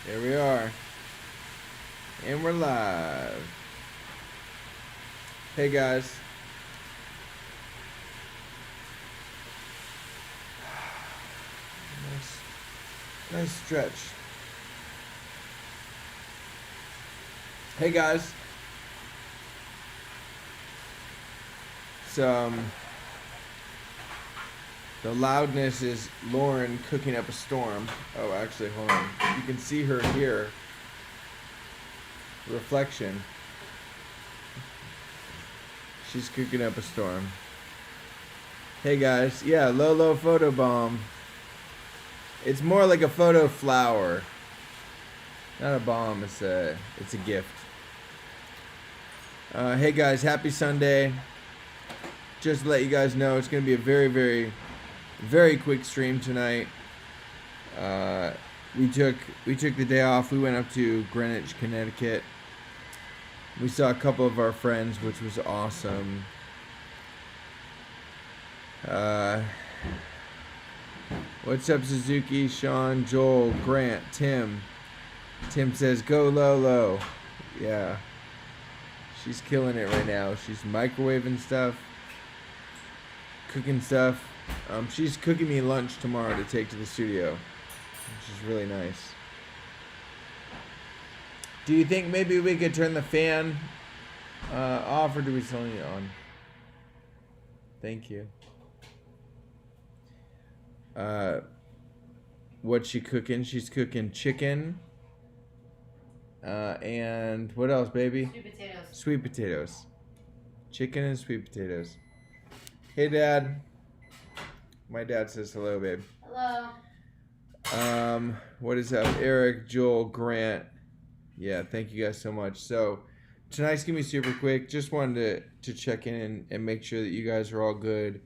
Here we are. And we're live. Hey guys. Nice stretch. Hey guys. So, the loudness is Lauren cooking up a storm. Oh, actually, hold on. You can see her here. Reflection. She's cooking up a storm. Hey guys. Yeah, Lolo photo bomb. It's more like a photo flower. Not a bomb, it's a gift. Hey guys, happy Sunday. Just to let you guys know, it's going to be a very, very, very quick stream tonight. We took the day off. We went up to Greenwich, Connecticut. We saw a couple of our friends, which was awesome. What's up, Suzuki, Sean, Joel, Grant, Tim? Tim says, go Lolo. Yeah. She's killing it right now. She's microwaving stuff. Cooking stuff. She's cooking me lunch tomorrow to take to the studio, which is really nice. Do you think maybe we could turn the fan off, or do we still need it on? Thank you. What's she cooking? She's cooking chicken. And what else, baby? Sweet potatoes. Sweet potatoes. Chicken and sweet potatoes. Hey, Dad. My dad says hello, babe. Hello. What is up? Eric, Joel, Grant. Yeah, thank you guys so much. So, tonight's going to be super quick. Just wanted to check in and make sure that you guys are all good.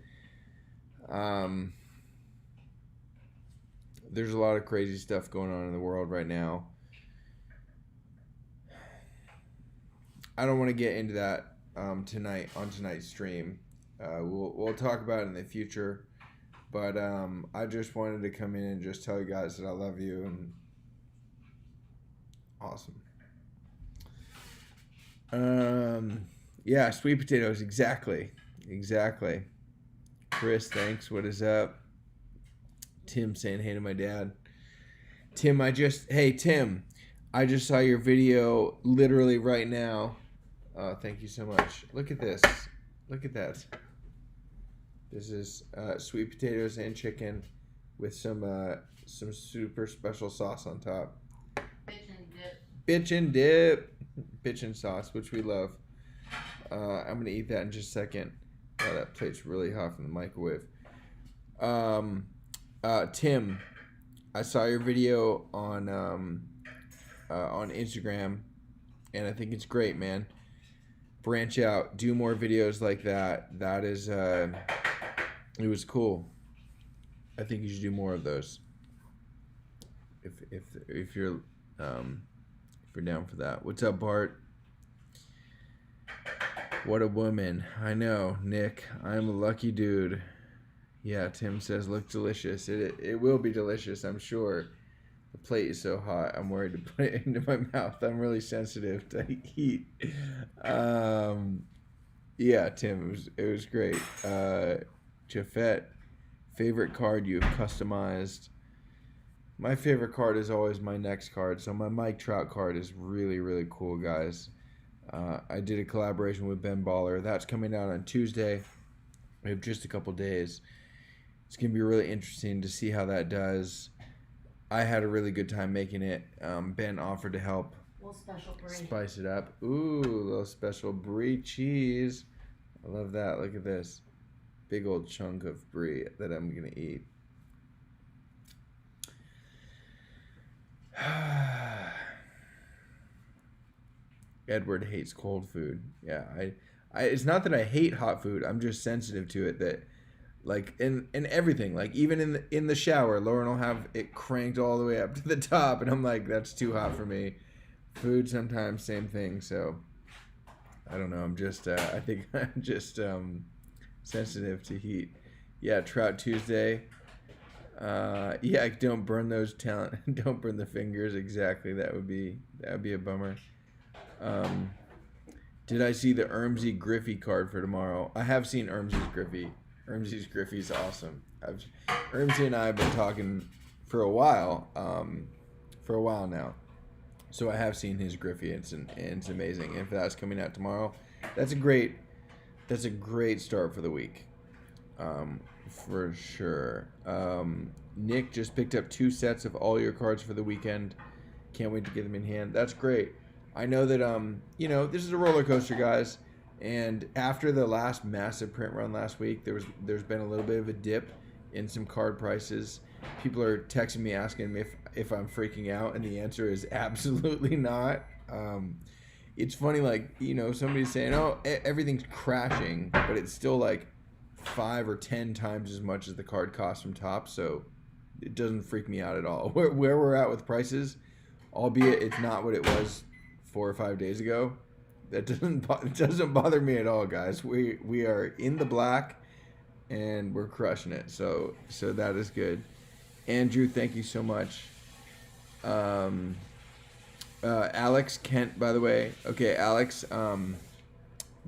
There's a lot of crazy stuff going on in the world right now. I don't want to get into that tonight on tonight's stream. We'll talk about it in the future, but I just wanted to come in and just tell you guys that I love you and awesome. Yeah, sweet potatoes, exactly. Chris, thanks. What is up? Tim saying hey to my dad. Hey Tim, I just saw your video literally right now. Thank you so much. Look at this. Look at that. This is sweet potatoes and chicken with some super special sauce on top. Bitchin' dip. Bitchin' sauce, which we love. I'm going to eat that in just a second. Oh, that plate's really hot from the microwave. Tim, I saw your video on Instagram, and I think it's great, man. Branch out, do more videos like that. That is, it was cool. I think you should do more of those. If you're down for that. What's up, Bart? What a woman. I know, Nick. I'm a lucky dude. Yeah, Tim says, look delicious. It will be delicious, I'm sure. The plate is so hot, I'm worried to put it into my mouth. I'm really sensitive to heat. Yeah, Tim, it was great. Jafet, favorite card you've customized? My favorite card is always my next card. So my Mike Trout card is really, really cool, guys. I did a collaboration with Ben Baller. That's coming out on Tuesday. We have just a couple days. It's going to be really interesting to see how that does. I had a really good time making it. Ben offered to help spice it up. Ooh, a little special brie cheese. I love that. Look at this. Big old chunk of brie that I'm going to eat. Edward hates cold food. Yeah, I it's not that I hate hot food. I'm just sensitive to it. That like in everything, like even in the shower, Lauren will have it cranked all the way up to the top, and I'm like, that's too hot for me. Food sometimes same thing. So I don't know. I'm just I think I'm just sensitive to heat. Yeah, Trout Tuesday. Yeah, don't burn those talent. Don't burn the fingers. Exactly. That would be a bummer. Did I see the Ermsey Griffey card for tomorrow? I have seen Ermsey's Griffey. Ermsey's Griffey's awesome. Ermsey and I have been talking for a while. For a while now. So I have seen his Griffey. It's amazing. And if that's coming out tomorrow, that's a great start for the week. For sure. Nick just picked up 2 sets of all your cards for the weekend. Can't wait to get them in hand. That's great. I know that this is a roller coaster, guys. And after the last massive print run last week, there's been a little bit of a dip in some card prices. People are texting me asking me if I'm freaking out, and the answer is absolutely not. It's funny, like, somebody's saying, "Oh, everything's crashing," but it's still like 5 or 10 times as much as the card cost from top, so it doesn't freak me out at all. Where we're at with prices, albeit it's not what it was 4 or 5 days ago, it doesn't bother me at all, guys. We are in the black, and we're crushing it. So that is good. Andrew, thank you so much. Alex Kent, by the way. Okay, Alex.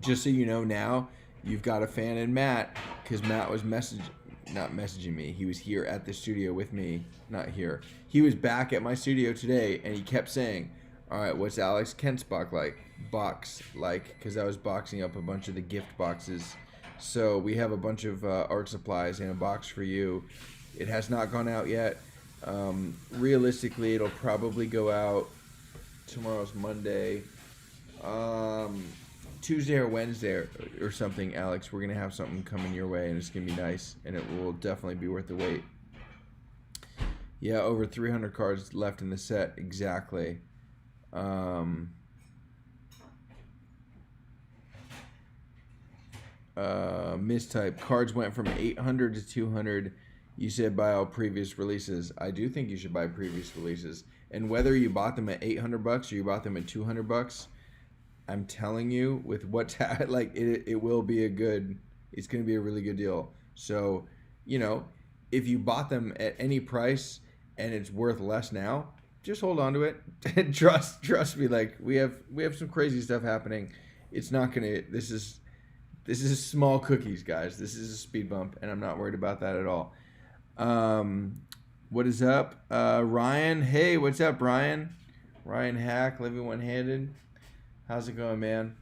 Just so you know now, you've got a fan in Matt, because Matt was not messaging me. He was here at the studio with me. Not here. He was back at my studio today, and he kept saying, "All right, what's Alex Kent's box like?" Because I was boxing up a bunch of the gift boxes. So we have a bunch of art supplies in a box for you. It has not gone out yet. Realistically, it'll probably go out tomorrow's Monday. Tuesday or Wednesday or something, Alex. We're going to have something coming your way, and it's going to be nice, and it will definitely be worth the wait. Yeah, over 300 cards left in the set. Exactly. Mistype. Cards went from 800 to 200. You said buy all previous releases. I do think you should buy previous releases. And whether you bought them at $800 or you bought them at $200, I'm telling you, with what's it will be it's going to be a really good deal. So, if you bought them at any price and it's worth less now, just hold on to it. Trust me. Like, we have some crazy stuff happening. It's not gonna. This is small cookies, guys. This is a speed bump, and I'm not worried about that at all. What is up, Ryan? Hey, what's up, Ryan? Ryan Hack, living one-handed. How's it going, man?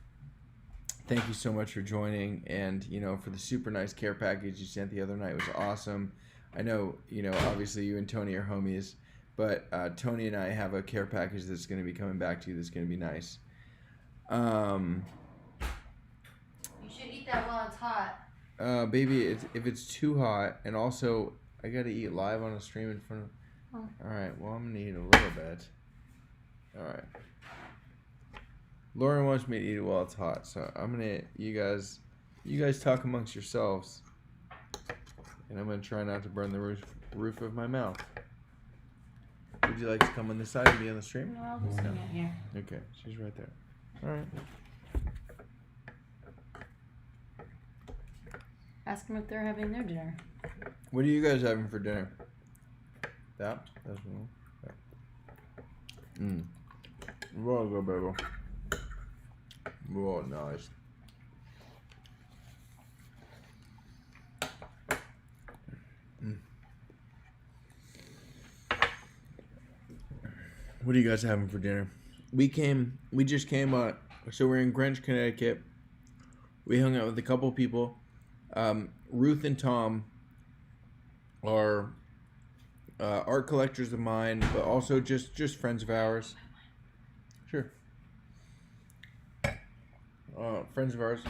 Thank you so much for joining, and for the super nice care package you sent the other night. It was awesome. I know, obviously you and Tony are homies, but Tony and I have a care package that's going to be coming back to you. That's going to be nice. You should eat that while it's hot. Baby, if it's too hot, and also I got to eat live on a stream in front of. Oh. All right. Well, I'm gonna eat a little bit. All right. Lauren wants me to eat it while it's hot, so I'm gonna. You guys talk amongst yourselves, and I'm gonna try not to burn the roof of my mouth. Would you like to come on this side and be on the stream? No, I'll just stand here. Okay, she's right there. All right. Ask them if they're having their dinner. What are you guys having for dinner? That's one. Well, good, baby. Well, nice. What are you guys having for dinner? We just came so we're in Greenwich, Connecticut. We hung out with a couple people. Ruth and Tom are art collectors of mine, but also just friends of ours. Sure. Friends of ours.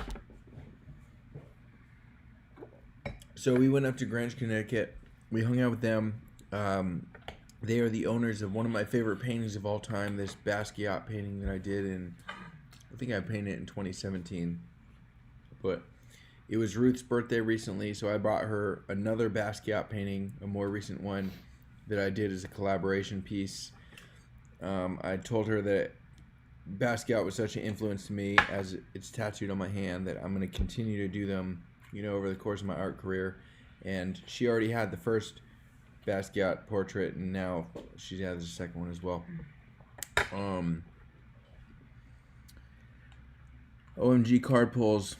So we went up to Greenwich, Connecticut. We hung out with them. They are the owners of one of my favorite paintings of all time, this Basquiat painting that I did I think I painted it in 2017. But it was Ruth's birthday recently, so I brought her another Basquiat painting, a more recent one that I did as a collaboration piece. I told her that Basquiat was such an influence to me, as it's tattooed on my hand, that I'm going to continue to do them, over the course of my art career. And she already had the first Basquiat portrait, and now she has a second one as well. OMG card pulls.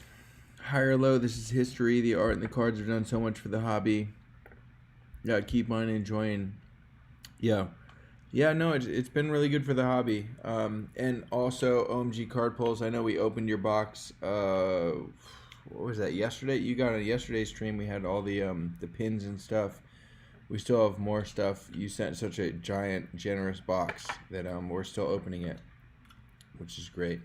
High or low, this is history. The art and the cards have done so much for the hobby. Yeah, keep on enjoying. Yeah. Yeah, no, it's been really good for the hobby. And also, OMG card pulls. I know we opened your box, what was that, yesterday? You got on yesterday's stream. We had all the pins and stuff. We still have more stuff. You sent such a giant, generous box that we're still opening it, which is great.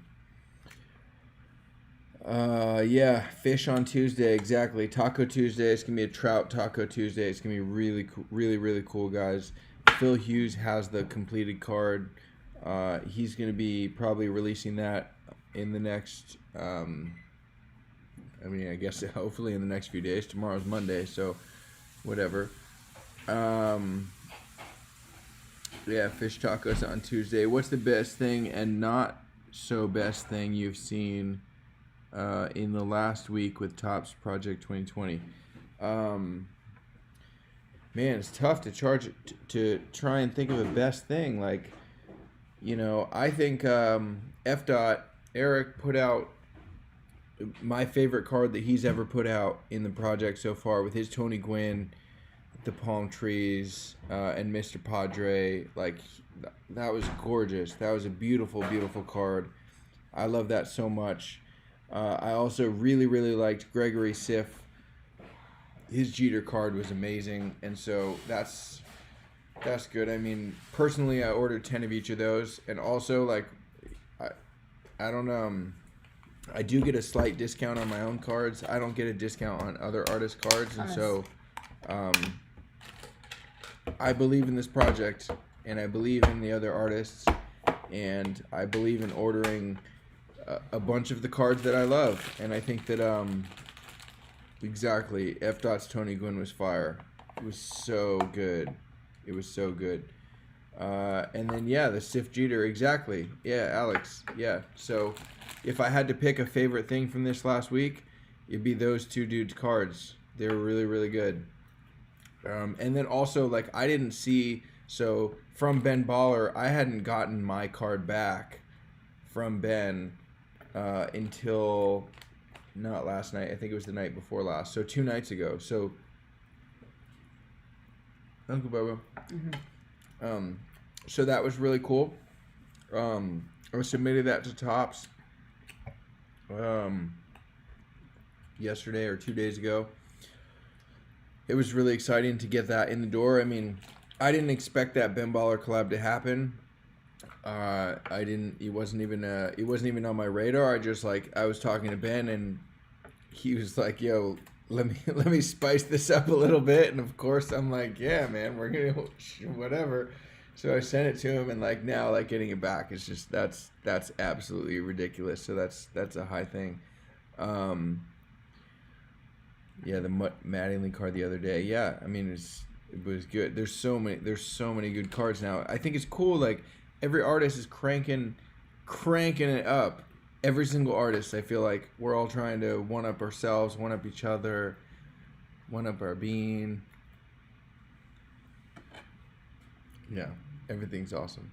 Yeah, fish on Tuesday, exactly. Taco Tuesday. It's gonna be a Trout Taco Tuesday. It's gonna be really cool, really cool, guys. Phil Hughes has the completed card. He's gonna be probably releasing that in the next. I guess hopefully in the next few days. Tomorrow's Monday, so whatever. Yeah, fish tacos on Tuesday. What's the best thing and not so best thing you've seen in the last week with Topps Project 2020? Man, it's tough to try and think of a best thing. Like, I think Efdot, Eric, put out my favorite card that he's ever put out in the project so far with his Tony Gwynn, the palm trees, and Mr. Padre. Like, that was gorgeous. That was a beautiful card. I love that so much. I also really liked Gregory Siff. His Jeter card was amazing, and so that's good. I mean, personally, I ordered 10 of each of those, and also, like, I don't I do get a slight discount on my own cards. I don't get a discount on other artists' cards, and so I believe in this project, and I believe in the other artists, and I believe in ordering a bunch of the cards that I love, and I think that exactly, Efdot's Tony Gwynn was fire. It was so good. It was so good. And then the Siff Jeter, exactly. Yeah, Alex. Yeah. So if I had to pick a favorite thing from this last week, it'd be those two dudes' cards. They were really good. And then also, like, I didn't see, so from Ben Baller, I hadn't gotten my card back from Ben until not last night. I think it was the night before last. So 2 nights ago. So Uncle Bobo. Mm-hmm. So that was really cool. I submitted that to Topps yesterday or 2 days ago. It was really exciting to get that in the door. I mean, I didn't expect that Ben Baller collab to happen. It wasn't even on my radar. I was talking to Ben, and he was like, "Yo, let me spice this up a little bit." And of course, I'm like, "Yeah, man, we're gonna whatever." So I sent it to him, and like now, like getting it back, it's just that's absolutely ridiculous. So that's a high thing. Yeah, the Mattingly card the other day. Yeah, I mean it was good. There's so many good cards now. I think it's cool. Like every artist is cranking it up. Every single artist, I feel like we're all trying to one up ourselves, one up each other, one up our bean. Yeah, everything's awesome.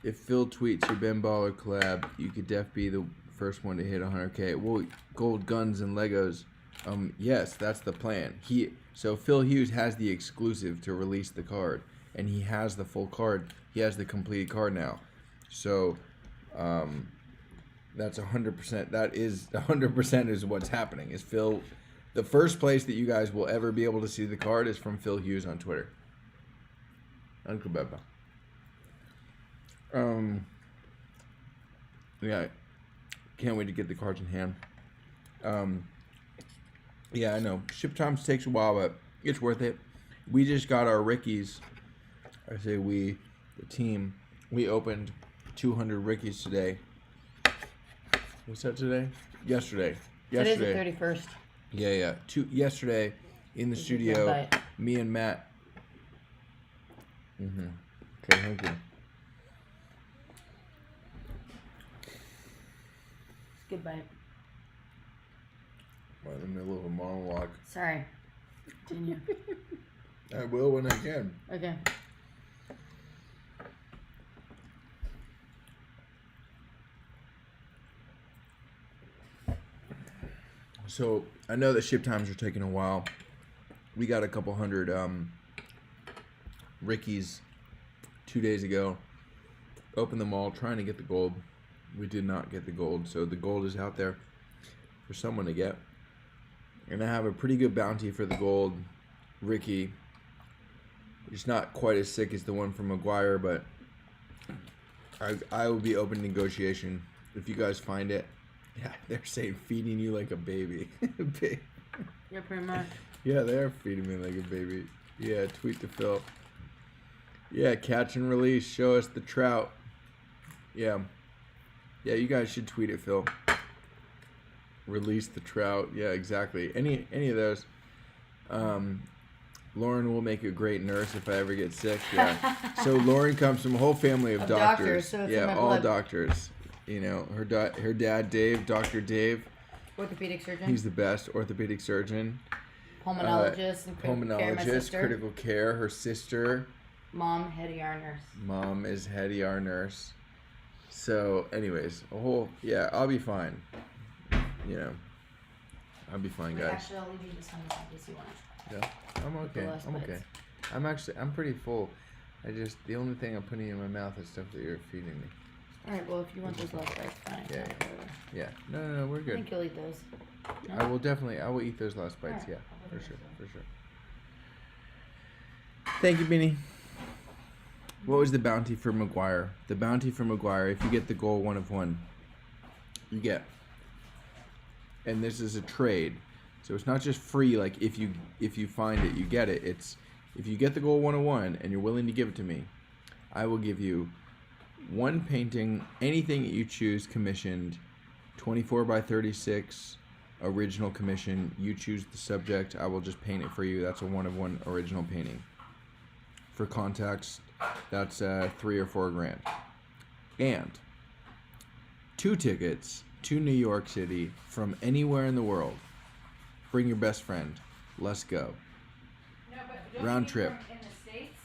If Phil tweets your Ben Baller collab, you could def be the first one to hit 100K. Well, gold guns and Legos. Yes, that's the plan. So Phil Hughes has the exclusive to release the card, and he has the full card. He has the completed card now. So, that's 100%. That is 100% is what's happening. Is Phil, the first place that you guys will ever be able to see the card is from Phil Hughes on Twitter. Uncle Beba. Yeah, can't wait to get the cards in hand. Yeah, I know. Ship times takes a while, but it's worth it. We just got our Rickies. I say we, the team. We opened 200 Rickies today. What's that today? Yesterday. Today's the 31st. Yeah. Yesterday in the studio, me and Matt. Okay, thank you. Goodbye. I'm in the middle of a monologue. Sorry. Continue. I will when I can. Okay. So I know that ship times are taking a while. We got a couple hundred Rickies 2 days ago. Opened them all, trying to get the gold. We did not get the gold, so the gold is out there for someone to get. And I have a pretty good bounty for the gold Ricky. It's not quite as sick as the one from McGuire, but I will be open to negotiation if you guys find it. Yeah, they're saying feeding you like a baby. Yeah, pretty much. Yeah, they're feeding me like a baby. Yeah, tweet to Phil. Yeah, catch and release. Show us the trout. Yeah. Yeah, you guys should tweet it, Phil. Release the trout. Yeah, exactly. Any of those. Lauren will make a great nurse if I ever get sick. Yeah. So Lauren comes from a whole family of doctors. So it's yeah, all doctors. You know, her dad, Dave, Dr. Dave. Orthopedic surgeon. He's the best orthopedic surgeon. Pulmonologist and pulmonologist, critical care. Her sister. Mom, head ER nurse. Mom is head ER nurse. So, anyways, I'll be fine. You know, I'll be fine, guys. Actually, I'll leave you this one in case you want it. Yeah, I'm okay. I'm pretty full. The only thing I'm putting in my mouth is stuff that you're feeding me. All right. Well, if you want those last bites, fine. Yeah. No, we're good. I think you'll eat those. No? I will eat those last bites. Right. Yeah, for sure. Thank you, Beanie. What was the bounty for McGuire? The bounty for McGuire, if you get the goal 1 of 1, you get. And this is a trade. So it's not just free, like if you find it, you get it. It's if you get the goal 1 of 1 and you're willing to give it to me, I will give you 1 painting, anything that you choose, commissioned, 24 by 36, original commission. You choose the subject, I will just paint it for you. That's a 1 of 1 original painting. For context, that's 3 or 4 grand. And 2 tickets to New York City from anywhere in the world. Bring your best friend. Let's go. No, but round trip. In the States?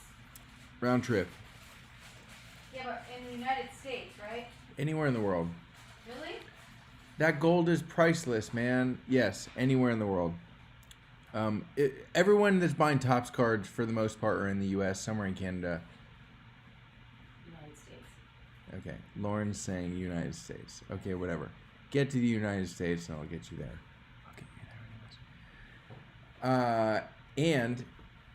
Round trip. Yeah, but in the United States, right? Anywhere in the world. Really? That gold is priceless, man. Yes, anywhere in the world. Everyone that's buying Topps cards, for the most part, are in the U.S., somewhere in Canada. United States. Okay, Lauren's saying United States. Okay, whatever. Get to the United States and I'll get you there. I'll get you there anyways. And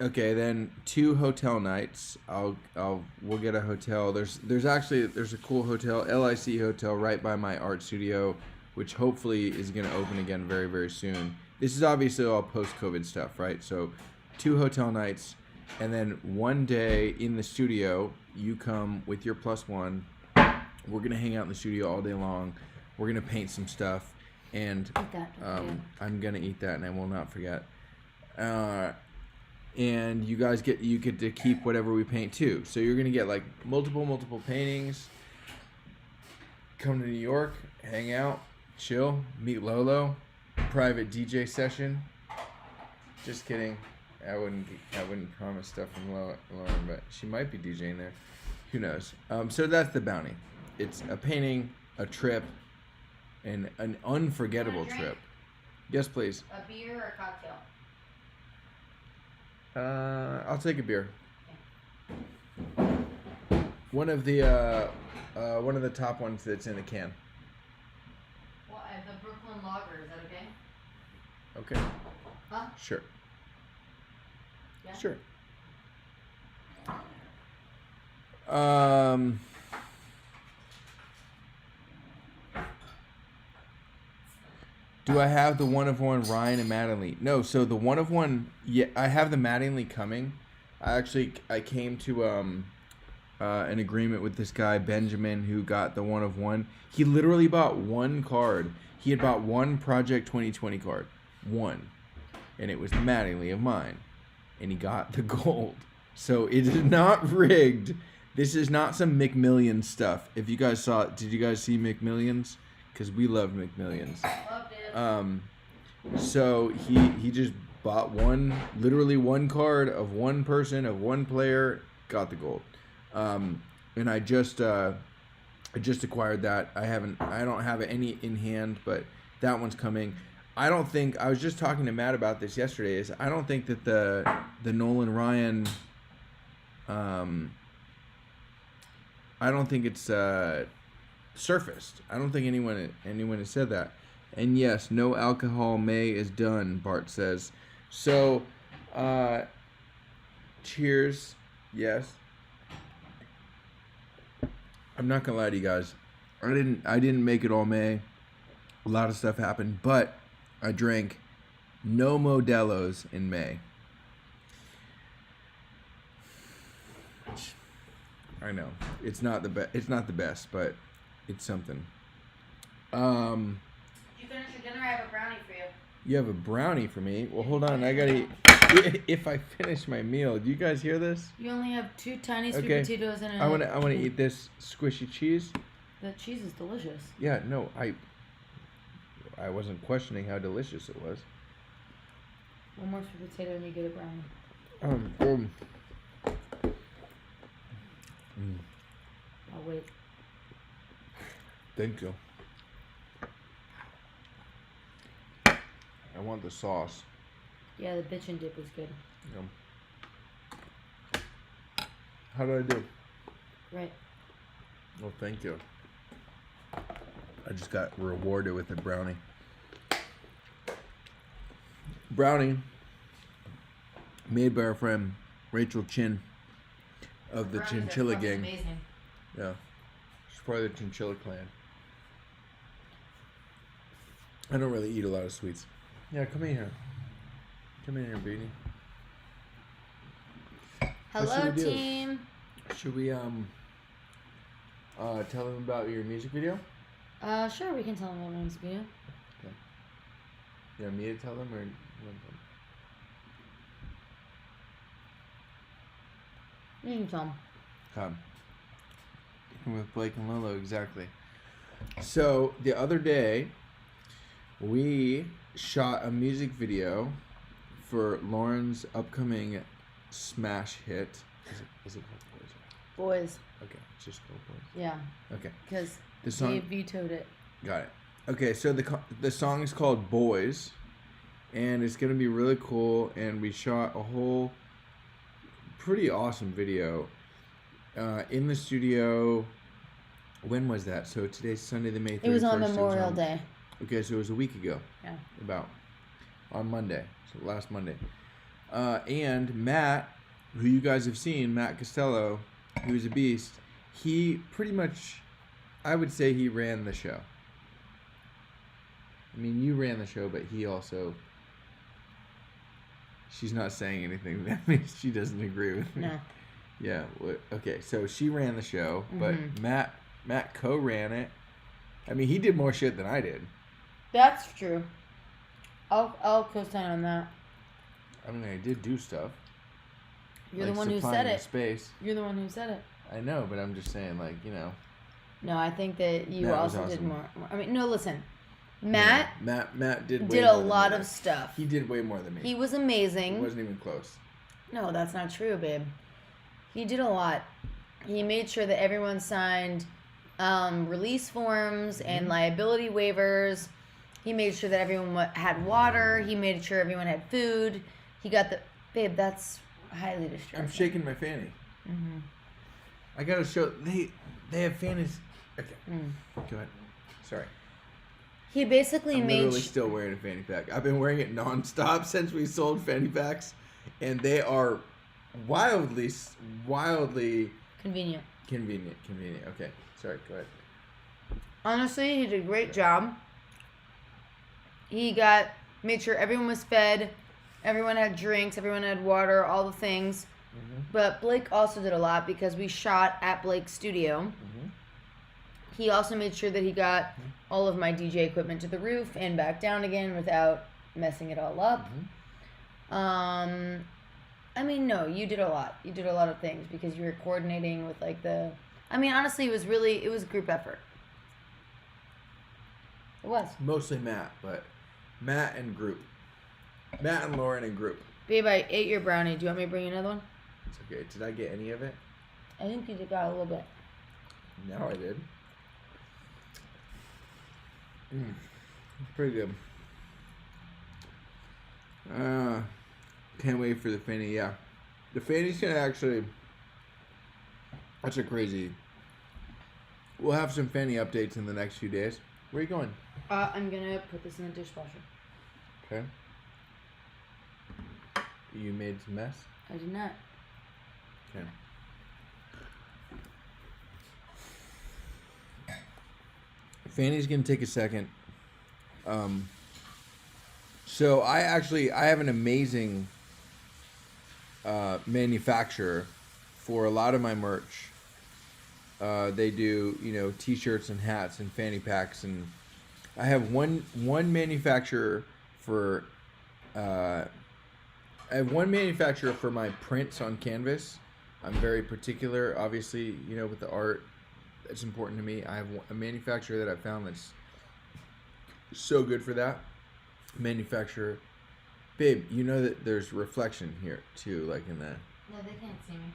okay, then 2 hotel nights. We'll get a hotel. There's a cool hotel, LIC hotel, right by my art studio, which hopefully is going to open again very, very soon. This is obviously all post-COVID stuff, right? So 2 hotel nights, and then 1 day in the studio. You come with your +1. We're going to hang out in the studio all day long. We're going to paint some stuff. And I'm going to eat that, and I will not forget. And you guys get to keep whatever we paint, too. So you're going to get, like, multiple paintings. Come to New York, hang out, chill, meet Lolo. Private DJ session. Just kidding. I wouldn't promise stuff from Lauren, but she might be DJing there. Who knows? So that's the bounty. It's a painting, a trip, and an unforgettable trip. Yes, please. A beer or a cocktail? I'll take a beer. Okay. One of the top ones that's in a can. Well, the Brooklyn Lager, is that okay? Okay. Huh? Sure. Yeah? Sure. Do I have the 1 of 1 Ryan and Mattingly? No, so the 1 of 1, yeah, I have the Mattingly coming. I came to an agreement with this guy, Benjamin, who got the 1 of 1. He literally bought 1 card. He had bought 1 Project 2020 card. 1. And it was the Mattingly of mine. And he got the gold. So it is not rigged. This is not some McMillions stuff. If you guys saw it, did you guys see because we love McMillions. Loved it. So he just bought literally one card of one person, of one player, got the gold. And I just acquired that. I don't have any in hand, but that one's coming. I was just talking to Matt about this yesterday, I don't think that the Nolan Ryan, I don't think it's surfaced. I don't think anyone has said that. And yes, no alcohol May is done, Bart says. So, cheers. Yes. I'm not gonna lie to you guys. I didn't make it all May. A lot of stuff happened, but I drank no Modelo's in May. I know it's not the best. It's not the best, but it's something. Did you finish your dinner? I have a brownie for you. You have a brownie for me? Well, hold on. I gotta eat. If I finish my meal, do you guys hear this? You only have 2 tiny sweet Okay. potatoes and I wanna eat this squishy cheese. The cheese is delicious. Yeah, no, I wasn't questioning how delicious it was. One more sweet potato and you get a brownie. I'll wait. Thank you. I want the sauce. Yeah, the bitchin' dip was good. Yum. How did I do? Right. Well, thank you. I just got rewarded with a brownie. Brownie made by our friend Rachel Chin of the Brownies are Chinchilla fucking Gang. Amazing. Yeah. She's part of the Chinchilla clan. I don't really eat a lot of sweets. Yeah, come in here. Come in here, Beanie. Hello, team. Should we tell them about your music video? Sure, we can tell them about this video. Okay. You want me to tell them or you want them? You can tell them. Come. With Blake and Lolo, exactly. So, the other day, we shot a music video for Lauren's upcoming smash hit. Is it called Boys? Boys. Okay, it's just called Boys. Yeah. Okay. Because The song. Dave vetoed it. Got it. Okay, so the song is called Boys, and it's gonna be really cool. And we shot a whole pretty awesome video in the studio. When was that? So today's Sunday, the May 31st. It was on Memorial Day. Okay, so it was a week ago. Yeah. About on Monday, so last Monday. And Matt, who you guys have seen, Matt Costello, who is a beast. He pretty much, I would say, he ran the show. I mean, you ran the show, but he also. She's not saying anything. That means she doesn't agree with me. No. Yeah. Okay. So she ran the show, but Matt co-ran it. I mean, he did more shit than I did. That's true. I'll co-sign on that. I mean, I did do stuff. You're like the one who supplying said the it. Space. You're the one who said it. I know, but I'm just saying, like, you know. No, I think that you Matt was also did awesome. more. I mean, no, listen. Matt Matt did way did more a than lot me. of stuff. He did way more than me. He was amazing. It wasn't even close. No, that's not true, babe. He did a lot. He made sure that everyone signed release forms and liability waivers. He made sure that everyone had water. He made sure everyone had food. He got the... Babe, that's highly distressing. I'm shaking my fanny. I gotta show... They have fannies... Okay. Go ahead. Sorry. He basically I'm made... literally still wearing a fanny pack. I've been wearing it nonstop since we sold fanny packs. And they are wildly Convenient. convenient. Okay. Sorry, go ahead. Honestly, he did a great job. He made sure everyone was fed, everyone had drinks, everyone had water, all the things. But Blake also did a lot because we shot at Blake's studio. He also made sure that he got all of my DJ equipment to the roof and back down again without messing it all up. I mean, no, you did a lot. You did a lot of things because you were coordinating with like the... I mean, honestly, it was a group effort. It was. Mostly Matt, but Matt and group. Matt and Lauren in group. Babe, I ate your brownie. Do you want me to bring you another one? It's okay. Did I get any of it? I think you got a little bit. No, I did. Pretty good. Can't wait for the Fanny. Yeah, the Fanny's gonna actually. That's a crazy. We'll have some Fanny updates in the next few days. Where are you going? I'm gonna put this in the dishwasher. Okay. You made some mess? I did not. Okay. Fanny's gonna take a second. So I have an amazing manufacturer for a lot of my merch. They do, t-shirts and hats and fanny packs, and I have one manufacturer for I have one manufacturer for my prints on canvas. I'm very particular, obviously, with the art. That's important to me. I have a manufacturer that I found that's so good for that. Manufacturer. Babe, you know that there's reflection here, too, like in that. No, they can't see me.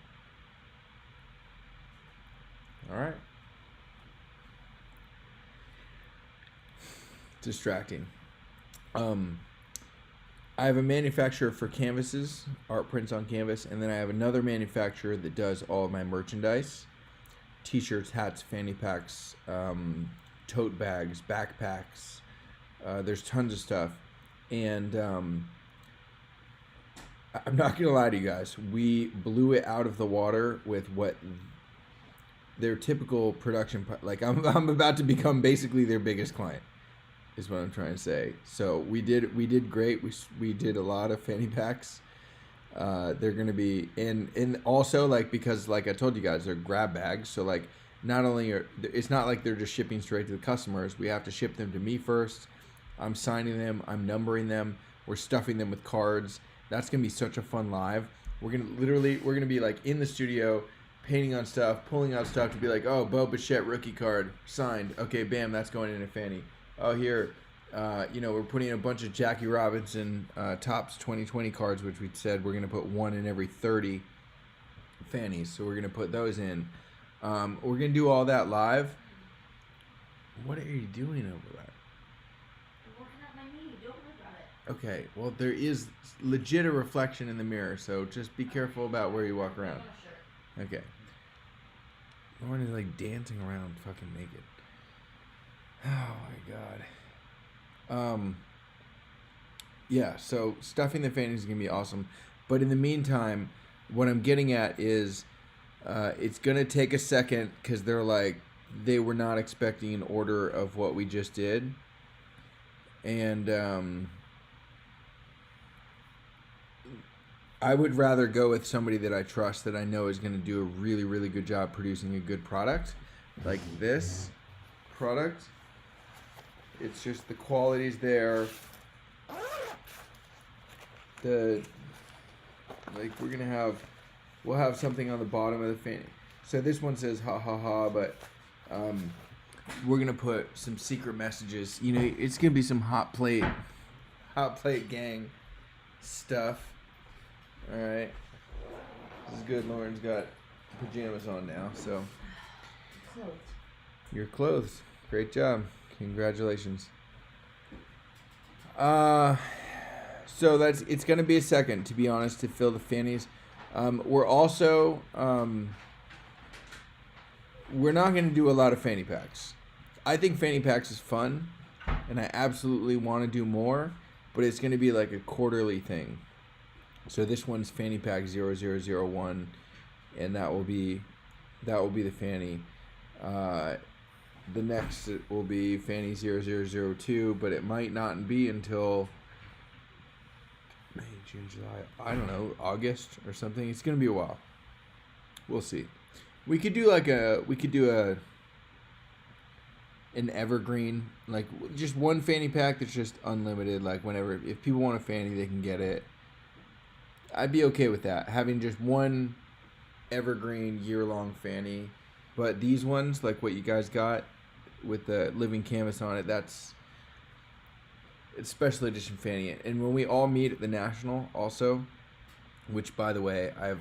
All right. Distracting. I have a manufacturer for canvases, art prints on canvas, and then I have another manufacturer that does all of my merchandise. T-shirts, hats, fanny packs, tote bags, backpacks. There's tons of stuff. And I'm not going to lie to you guys. We blew it out of the water with what their typical production... Like, I'm about to become basically their biggest client, is what I'm trying to say. So we did great. We did a lot of fanny packs. They're going to be... And also, because I told you guys, they're grab bags. So, not only it's not like they're just shipping straight to the customers. We have to ship them to me first. I'm signing them. I'm numbering them. We're stuffing them with cards. That's going to be such a fun live. We're going to be in the studio, painting on stuff, pulling out stuff to be like, oh, Bo Bichette rookie card signed. Okay, bam, that's going in a fanny. Oh, here, we're putting in a bunch of Jackie Robinson Topps 2020 cards, which we said we're going to put one in every 30 fannies. So we're going to put those in. We're going to do all that live. What are you doing over there? Okay, well, there is legit a reflection in the mirror, so just be careful about where you walk around. Okay. Lauren is dancing around fucking naked. Oh my god. Yeah, so stuffing the fannies is going to be awesome. But in the meantime, what I'm getting at is it's going to take a second because they were not expecting an order of what we just did. And I would rather go with somebody that I trust, that I know is going to do a really, really good job producing a good product. Like this product. It's just the quality's there. We'll have something on the bottom of the fanny. So this one says ha ha ha, but we're going to put some secret messages. It's going to be some hot plate gang stuff. All right, this is good. Lauren's got pajamas on now, so your clothes. Great job. Congratulations. So it's gonna be a second, to be honest, to fill the fannies. We're also we're not gonna do a lot of fanny packs. I think fanny packs is fun, and I absolutely want to do more, but it's gonna be like a quarterly thing. So this one's fanny pack 0001, and that will be the fanny. The next will be fanny 0002, but it might not be until May, June, July. I don't know, August or something. It's gonna be a while. We'll see. We could do an evergreen, just one fanny pack that's just unlimited. Whenever, if people want a fanny, they can get it. I'd be okay with that, having just one evergreen year-long fanny. But these ones, like what you guys got with the living canvas on it, It's special edition fanny. And when we all meet at the National also, which by the way, I have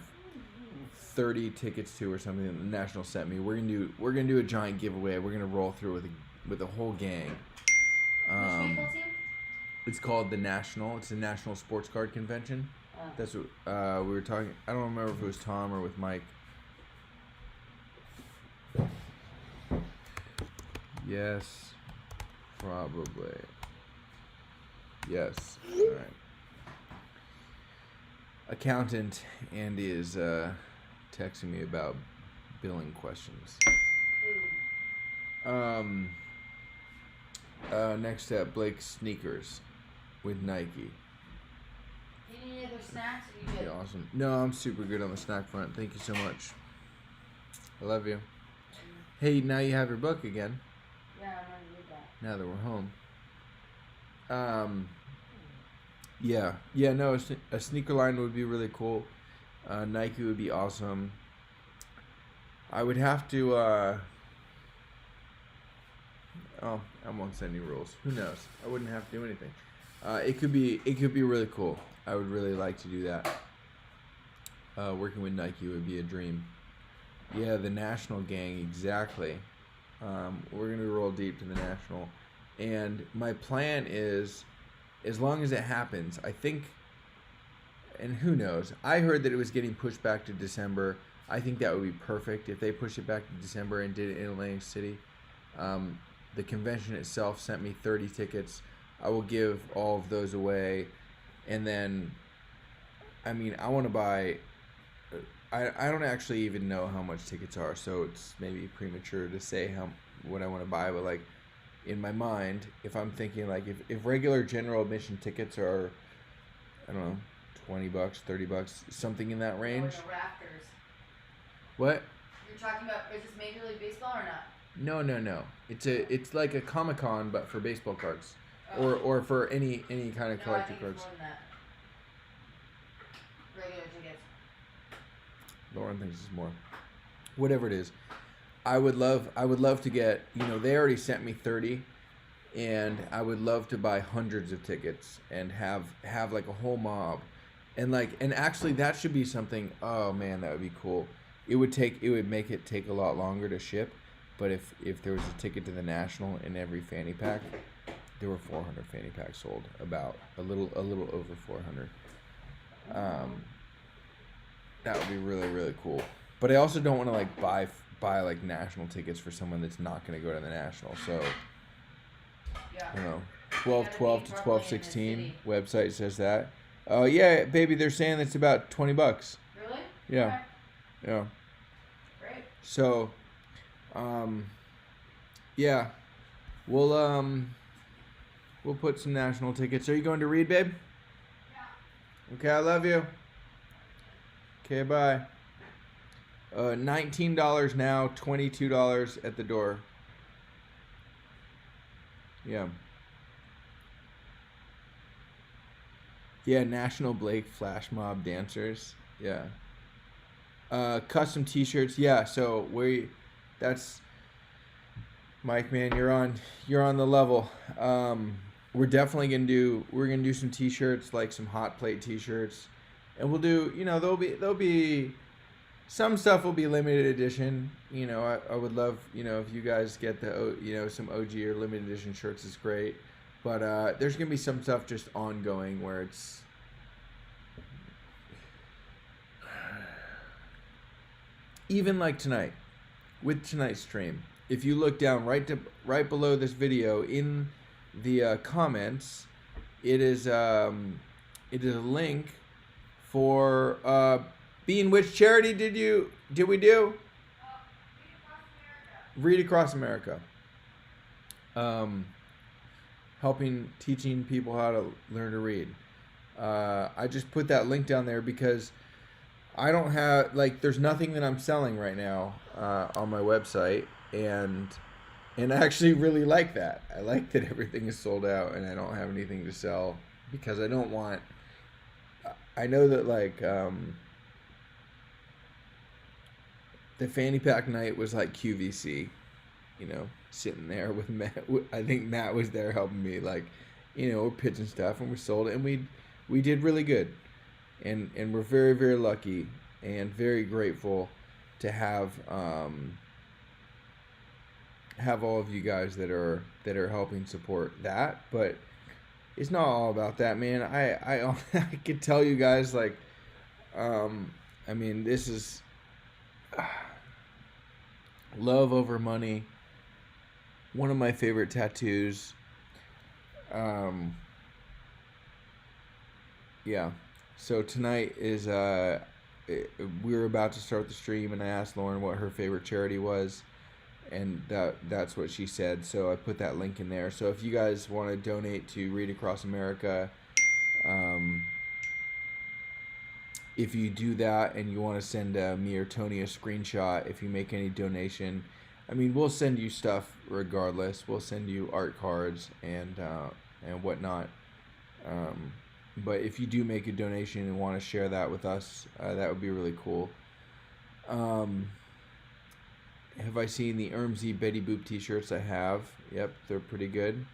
30 tickets to or something that the National sent me. We're gonna do a giant giveaway. We're gonna roll through with a whole gang. Which baseball team? It's called the National. It's the National Sports Card Convention. Oh. That's what we were talking. I don't remember if it was Tom or with Mike. Yes, probably. Yes. All right. Accountant Andy is texting me about billing questions. Next up, Blake's sneakers with Nike. You need any other snacks? Or you good? Yeah, awesome. No, I'm super good on the snack front. Thank you so much. I love you. Hey, now you have your book again. Yeah, I'm gonna read that. Now that we're home. Yeah. No, a sneaker line would be really cool. Nike would be awesome. I would have to. I won't set any rules. Who knows? I wouldn't have to do anything. It could be really cool. I would really like to do that. Working with Nike would be a dream. Yeah, the National gang, exactly. We're gonna roll deep to the National, and my plan is, as long as it happens, I think. And who knows? I heard that it was getting pushed back to December. I think that would be perfect if they push it back to December and did it in Atlantic City. The convention itself sent me 30 tickets. I will give all of those away, and then, I mean, I want to buy. I don't actually even know how much tickets are, so it's maybe premature to say what I want to buy. But like, in my mind, if I'm thinking like if regular general admission tickets are, I don't know, $20, $30, something in that range. Or the Raptors. What? You're talking about, is this Major League Baseball or not? No. It's like a Comic-Con but for baseball cards, Oh. or for any kind of No, I collector think cards. it's more than that. Regular tickets. Lauren thinks it's more. Whatever it is, I would love to get. They already sent me 30, and I would love to buy hundreds of tickets and have like a whole mob, and actually that should be something. Oh man, that would be cool. It would make it take a lot longer to ship, but if there was a ticket to the National in every fanny pack, there were 400 fanny packs sold. About a little over 400. That would be really, really cool. But I also don't want to like buy like National tickets for someone that's not going to go to the National. So, Yeah. 12/12 to 12/16 website says that. Oh yeah, baby, they're saying it's about $20. Really? Yeah. Okay. Yeah. Great. So, yeah, we'll put some National tickets. Are you going to read, babe? Yeah. Okay, I love you. Okay, bye. $19 now, $22 at the door. Yeah. Yeah, National Blake Flash Mob Dancers. Yeah. Custom T-shirts. Yeah, so that's Mike, man. You're on the level. We're definitely gonna do some T-shirts, like some hot plate T-shirts, and we'll do. There'll be some stuff will be limited edition. I would love if you guys get some OG or limited edition shirts is great, but there's gonna be some stuff just ongoing where it's. Even like tonight, with tonight's stream, if you look down right below this video in the comments, it is a link for being which charity did we do? Read Across America. Teaching people how to learn to read. I just put that link down there because I don't have there's nothing that I'm selling right now on my website, and I actually really like that. I like that everything is sold out and I don't have anything to sell because I don't want. I know that the fanny pack night was like QVC, sitting there with Matt. I think Matt was there helping me. we're pitching stuff, and we sold it, and we did really good, and we're very, very lucky and very grateful to have all of you guys that are helping support that. But it's not all about that, man. I could tell you guys, like, this is love over money. One of my favorite tattoos. Yeah. So tonight is we were about to start the stream, and I asked Lauren what her favorite charity was, and that's what she said. So I put that link in there. So if you guys want to donate to Read Across America, if you do that and you want to send me or Tony a screenshot, if you make any donation, we'll send you stuff regardless. We'll send you art cards and whatnot. But if you do make a donation and want to share that with us, that would be really cool. Have I seen the Ermsey Betty Boop t-shirts? I have. Yep, they're pretty good.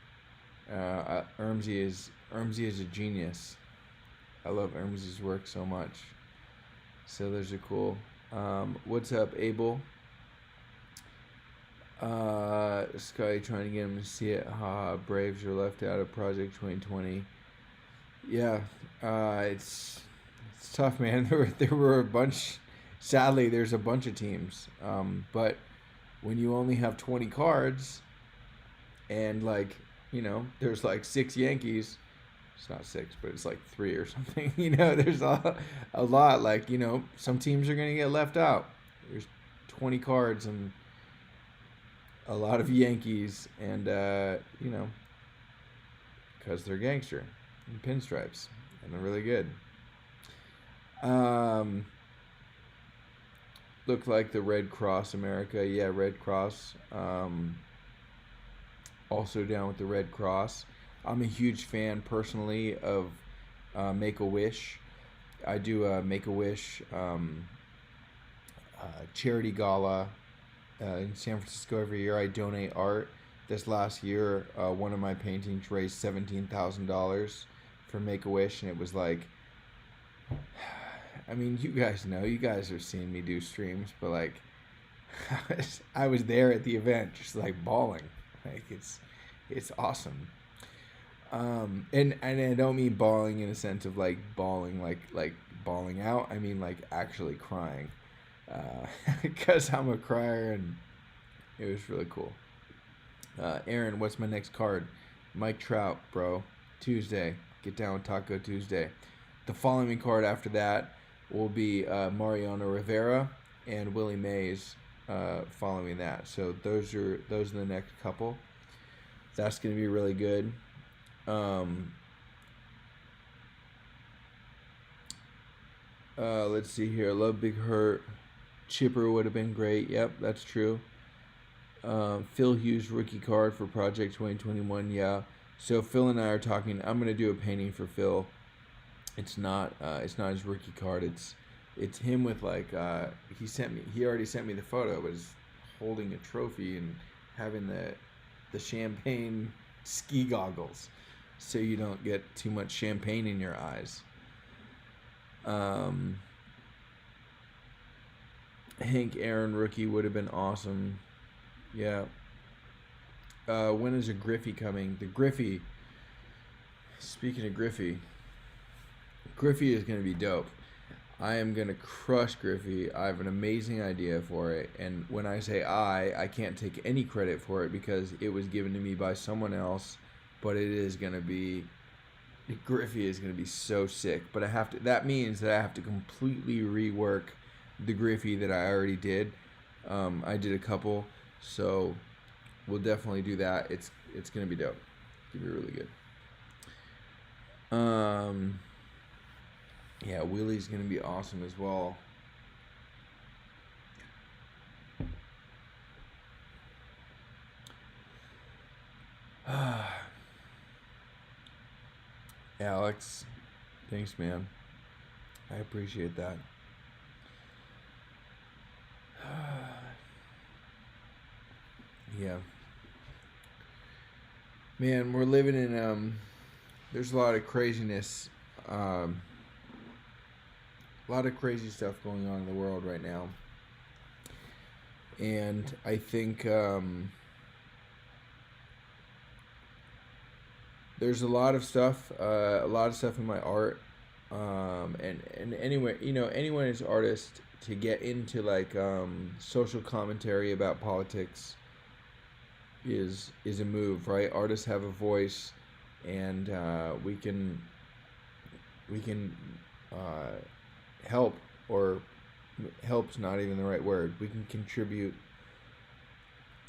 Ermsey is a genius. I love Ermsey's work so much. So those are cool. What's up, Abel? Scotty trying to get him to see it. Braves are left out of Project 2020. Yeah, it's tough, man. There were a bunch. Sadly, there's a bunch of teams. But when you only have 20 cards, and there's like 6 Yankees. It's not 6, but it's like 3 or something. There's a lot. Like, some teams are gonna get left out. There's 20 cards and a lot of Yankees, and because they're gangster and pinstripes, and they're really good. Look like the Red Cross America. Yeah, Red Cross. Also down with the Red Cross. I'm a huge fan personally of Make-A-Wish. I do a Make-A-Wish charity gala in San Francisco every year. I donate art. This last year, one of my paintings raised $17,000 for Make-A-Wish, and it was like, you guys know, you guys have seen me do streams, but like, I was there at the event, just like bawling. Like, it's awesome. And I don't mean bawling in a sense of like bawling, like bawling out. I mean like actually crying, because I'm a crier, and it was really cool. Aaron, what's my next card? Mike Trout, bro. Tuesday. Get down with Taco Tuesday. The following card after that will be Mariano Rivera and Willie Mays following that. So those are the next couple. That's going to be really good. Let's see here. Love Big Hurt. Chipper would have been great. Yep, that's true. Phil Hughes rookie card for Project 2021. Yeah. So Phil and I are talking. I'm gonna do a painting for Phil. It's not his rookie card. It's him with like he already sent me the photo, but he's holding a trophy and having the champagne ski goggles, so you don't get too much champagne in your eyes. Hank Aaron rookie would have been awesome. Yeah. When is a Griffey coming? The Griffey. Speaking of Griffey is going to be dope. I am going to crush Griffey. I have an amazing idea for it. And when I say I can't take any credit for it because it was given to me by someone else. But it is going to be... Griffey is going to be so sick. But that means that I have to completely rework the Griffey that I already did. I did a couple. So we'll definitely do that. It's going to be dope. It's going to be really good. Yeah, Willie's going to be awesome as well. Alex, thanks, man. I appreciate that. Yeah. Man, we're living in there's a lot of craziness, a lot of crazy stuff going on in the world right now, and I think there's a lot of stuff in my art, and anyway, anyone is artist to get into like social commentary about politics is a move, right? Artists have a voice, and we can help, or help's not even the right word. We can contribute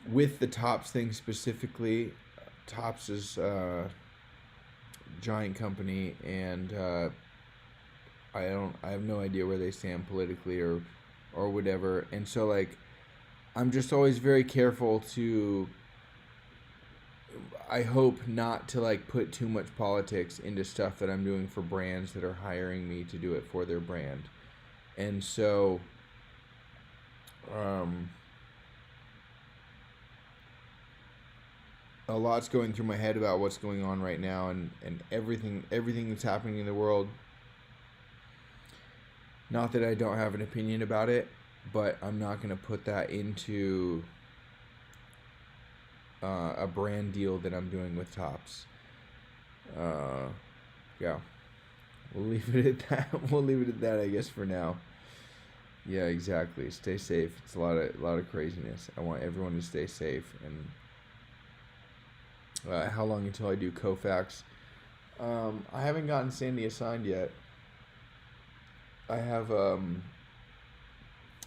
with the Tops thing specifically. Tops is giant company, and I have no idea where they stand politically or whatever, and so like I'm just always very careful to, I hope not to like put too much politics into stuff that I'm doing for brands that are hiring me to do it for their brand. And so a lot's going through my head about what's going on right now, and everything that's happening in the world. Not that I don't have an opinion about it, but I'm not going to put that into a brand deal that I'm doing with Tops. Yeah, we'll leave it at that. We'll leave it at that, I guess, for now. Yeah, exactly. Stay safe. It's a lot of craziness. I want everyone to stay safe. And how long until I do Koufax? I haven't gotten Sandy assigned yet. I have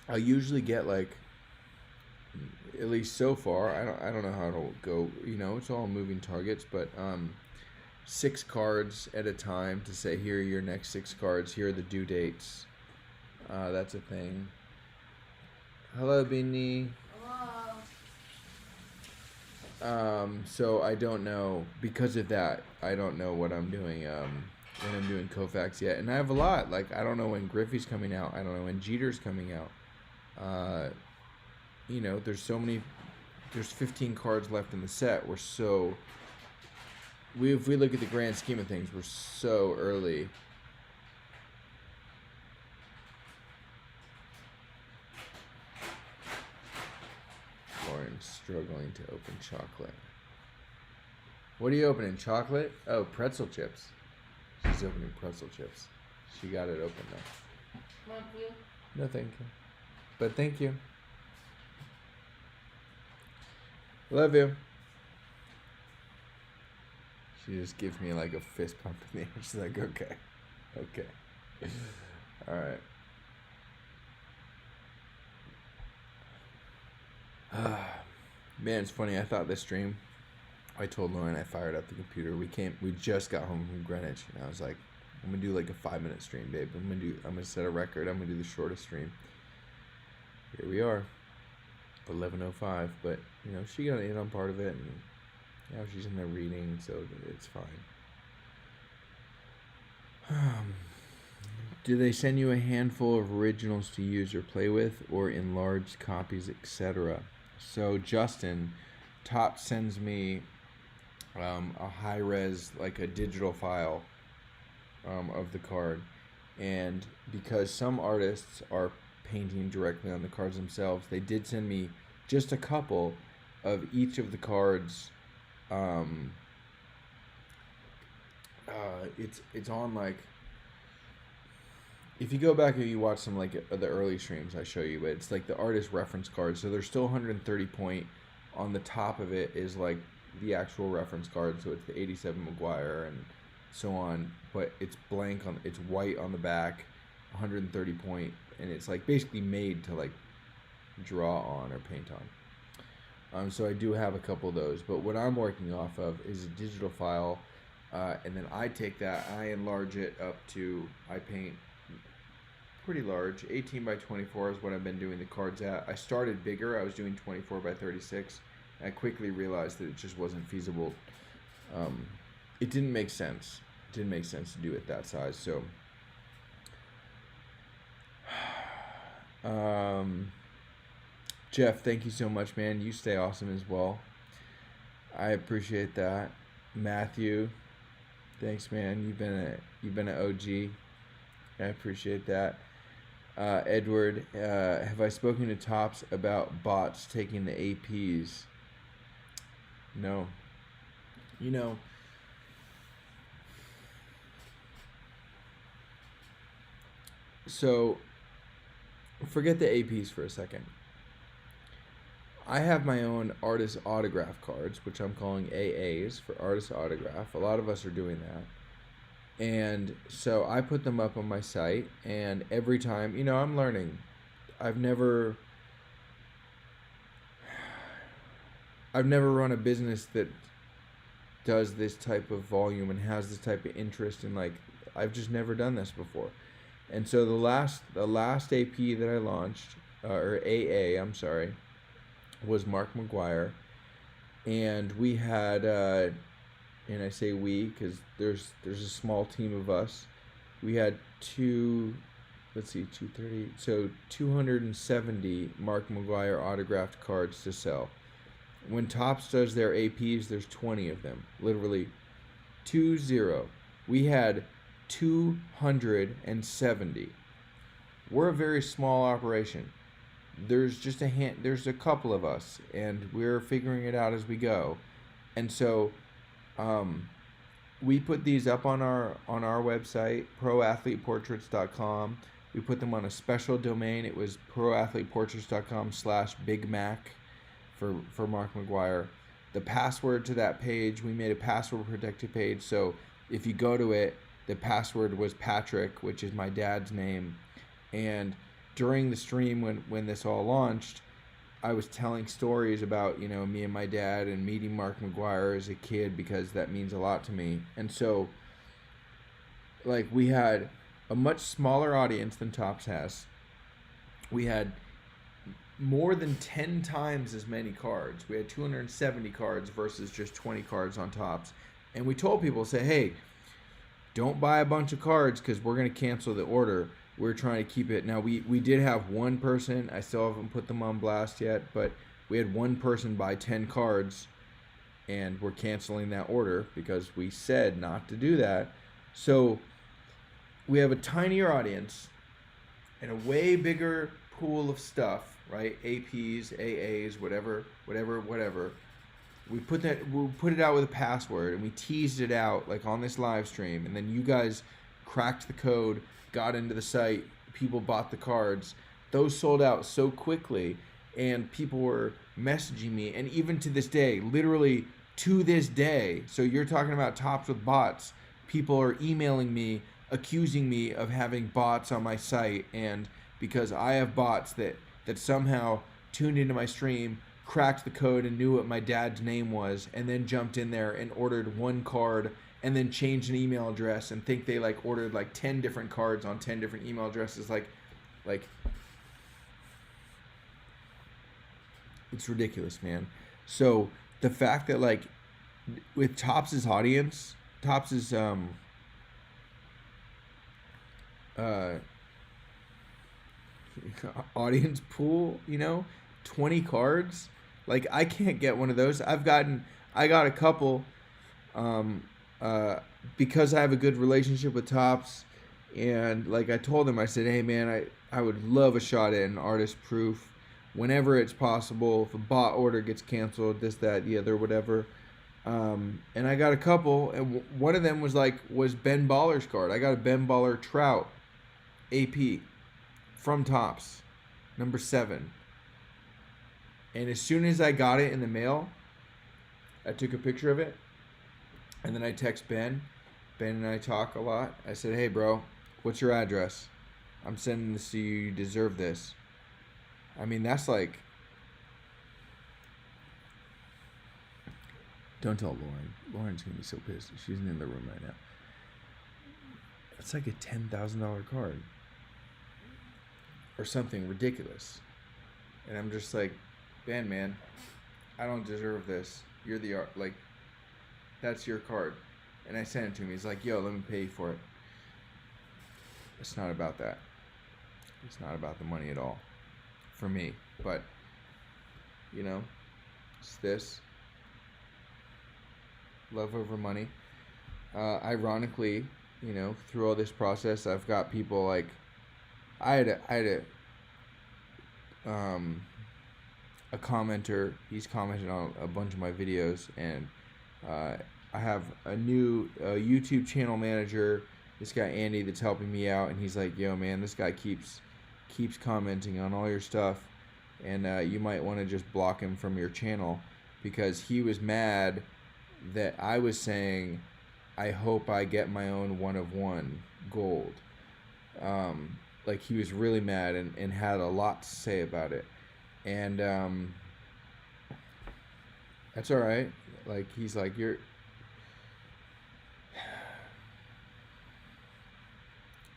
I usually get like, at least so far, I don't know how it'll go. It's all moving targets, but 6 cards at a time to say, here are your next 6 cards. Here are the due dates. That's a thing. Hello, Beanie. Hello. So I don't know, because of that, I don't know what I'm doing when I'm doing Koufax yet. And I have a lot. Like, I don't know when Griffey's coming out. I don't know when Jeter's coming out. There's so many. There's 15 cards left in the set. If we look at the grand scheme of things, we're so early. Lauren's struggling to open chocolate. What are you opening? Chocolate? Oh, pretzel chips. She's opening pretzel chips. She got it open though. Want you? No, thank you. But thank you. Love you. She just gives me like a fist pump in the air. She's like, okay. All right. Man, it's funny. I thought this stream, I told Lauren I fired up the computer. We just got home from Greenwich, and I was like, I'm gonna do like a 5-minute stream, babe. I'm gonna set a record. I'm gonna do the shortest stream. Here we are, 11:05. But she got in on part of it, and she's in there reading, so it's fine. Do they send you a handful of originals to use or play with, or enlarged copies, etc.? So Justin, Top sends me a high-res, like a digital file of the card. And because some artists are painting directly on the cards themselves, they did send me just a couple of each of the cards. It's on like, if you go back and you watch some like the early streams I show you, but it's like the artist reference card, so there's still 130 point. On the top of it is like the actual reference card, so it's the 87 McGuire and so on, but it's blank it's white on the back, 130 point, and it's like basically made to like draw on or paint on. So I do have a couple of those, but what I'm working off of is a digital file, and then I take that, I enlarge it up to, I paint pretty large, 18 by 24 is what I've been doing the cards at. I started bigger, I was doing 24 by 36. I quickly realized that it just wasn't feasible. It didn't make sense. It didn't make sense to do it that size. So, Jeff, thank you so much, man. You stay awesome as well. I appreciate that. Matthew, Thanks, man. You've been an OG. I appreciate that. Edward, have I spoken to Tops about bots taking the APs? No. You know, so forget the APs for a second. I have my own artist autograph cards, which I'm calling AAs for artist autograph. A lot of us are doing that. And so I put them up on my site, and every time, I'm learning. I've never I've never run a business that does this type of volume and has this type of interest, and like I've just never done this before. And so the last AP that I launched, or AA, I'm sorry, was Mark McGuire, and we had, and I say we because there's a small team of us. We had 230, so 270 Mark McGuire autographed cards to sell. When Topps does their APs, there's 20 of them, literally 20. We had 270. We're a very small operation. There's a couple of us, and we're figuring it out as we go. And so we put these up on our website, proathleteportraits.com. We put them on a special domain. It was proathleteportraits.com/bigmac for Mark McGuire. The password to that page, we made a password protected page, so if you go to it, the password was Patrick, which is my dad's name. And during the stream when this all launched, I was telling stories about, me and my dad and meeting Mark McGuire as a kid, because that means a lot to me. And so, like, we had a much smaller audience than Topps has. We had more than 10 times as many cards. We had 270 cards versus just 20 cards on Topps. And we told people, say, hey, don't buy a bunch of cards because we're going to cancel the order. We're trying to keep it. Now, we did have one person, I still haven't put them on blast yet, but we had one person buy 10 cards, and we're canceling that order because we said not to do that. So we have a tinier audience and a way bigger pool of stuff, right? APs, AAs, whatever. We put it out with a password, and we teased it out like on this live stream, and then you guys cracked the code, got into the site, people bought the cards. Those sold out so quickly, and people were messaging me, and even to this day, literally to this day, so you're talking about Topps with bots, people are emailing me accusing me of having bots on my site, and because I have bots that somehow tuned into my stream, cracked the code, and knew what my dad's name was, and then jumped in there and ordered one card, and then changed an email address, and think they like ordered like 10 different cards on 10 different email addresses. Like it's ridiculous, man. So the fact that like with Topps's audience, Topps's audience pool, 20 cards, like I can't get one of those. I got a couple because I have a good relationship with Topps, and like I told them, I said, hey man, I would love a shot at an artist proof whenever it's possible. If a bot order gets canceled, this, that, the other, whatever. And I got a couple, and one of them was Ben Baller's card. I got a Ben Baller Trout AP from Topps, number 7. And as soon as I got it in the mail, I took a picture of it, and then I text Ben. Ben and I talk a lot. I said, hey, bro, what's your address? I'm sending this to you. You deserve this. I mean, that's like... Don't tell Lauren. Lauren's going to be so pissed. She's in the room right now. It's like a $10,000 card. Or something ridiculous. And I'm just like, Ben, man, I don't deserve this. You're the art, like, that's your card. And I sent it to him. He's like, yo, let me pay you for it. It's not about that. It's not about the money at all. For me. But, it's this. Love over money. ironically, through all this process, I've got people like I had a commenter. He's commented on a bunch of my videos, and I have a new YouTube channel manager. This guy Andy that's helping me out, and he's like, "Yo, man, this guy keeps commenting on all your stuff, and you might want to just block him from your channel because he was mad that I was saying I hope I get my own 1 of 1 gold." Like he was really mad and had a lot to say about it, and that's all right. Like he's like, "You're."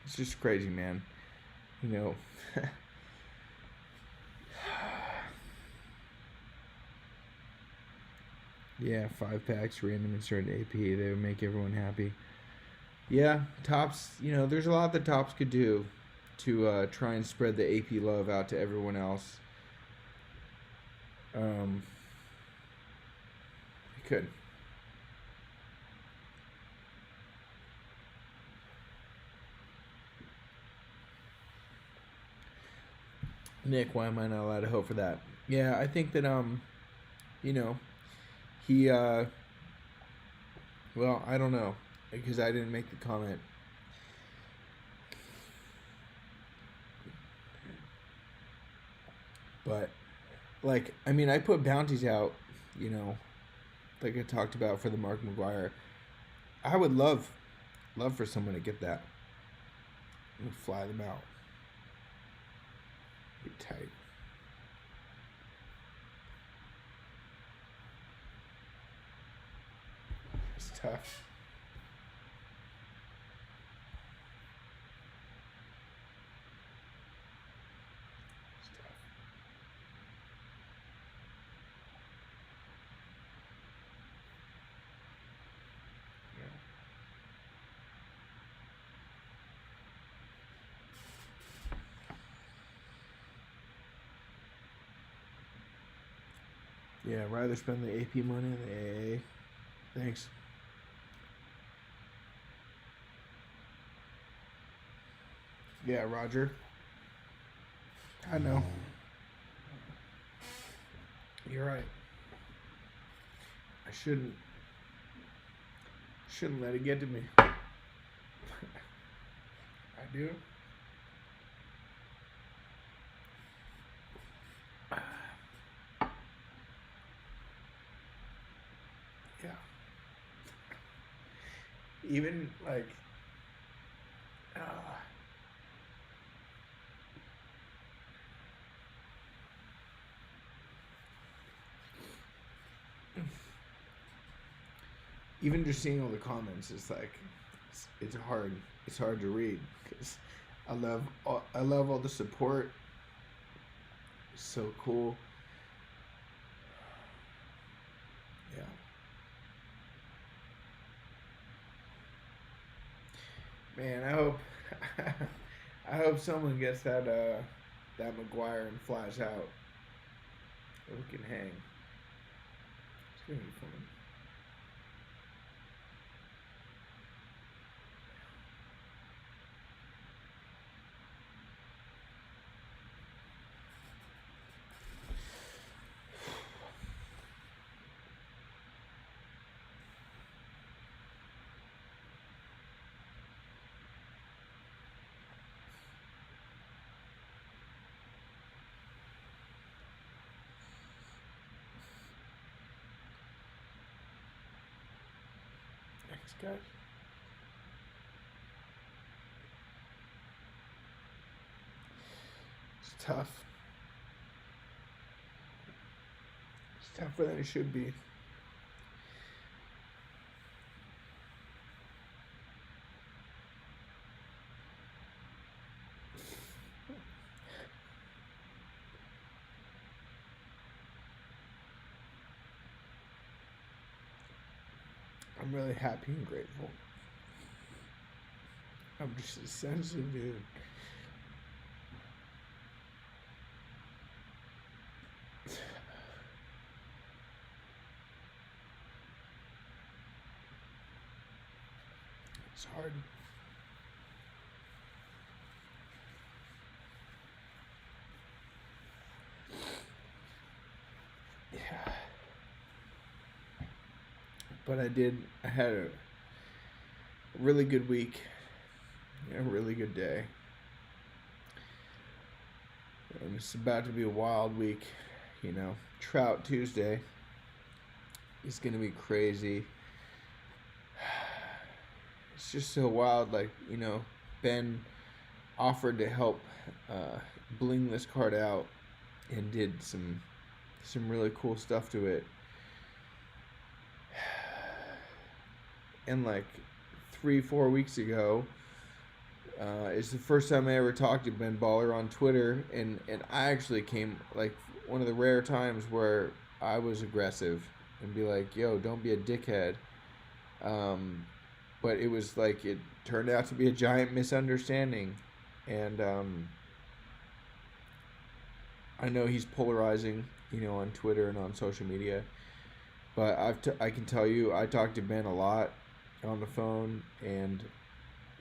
It's just crazy, man. Yeah, 5 packs, random insert AP. They would make everyone happy. Yeah, Tops. There's a lot that Tops could do to try and spread the AP love out to everyone else. He could. Nick, why am I not allowed to hope for that? Yeah, I think that he well, I don't know because I didn't make the comment. But like I put bounties out, like I talked about for the Mark McGuire. I would love for someone to get that. And fly them out. Be tight. It's tough. It's tough. Yeah, rather spend the AP money on the AA. Thanks. Yeah, Roger. I know. You're right. I shouldn't let it get to me. I do. Yeah. Even like even just seeing all the comments is like it's hard to read because I love all the support. It's so cool. Yeah. Man, I hope someone gets that McGuire and flies out. So we can hang. It's gonna be fun. Thanks, guys. It's tough. It's tougher than it should be. I'm really happy and grateful. I'm just a sensitive dude. It's hard. Yeah. But I had a really good week. A really good day. And it's about to be a wild week. Trout Tuesday is going to be crazy. It's just so wild. Ben offered to help bling this card out and did some really cool stuff to it. And 3-4 weeks ago, it's the first time I ever talked to Ben Baller on Twitter, and I actually came one of the rare times where I was aggressive and be like, "Yo, don't be a dickhead." But it was it turned out to be a giant misunderstanding, and I know he's polarizing, on Twitter and on social media. But I can tell you, I talked to Ben a lot on the phone, and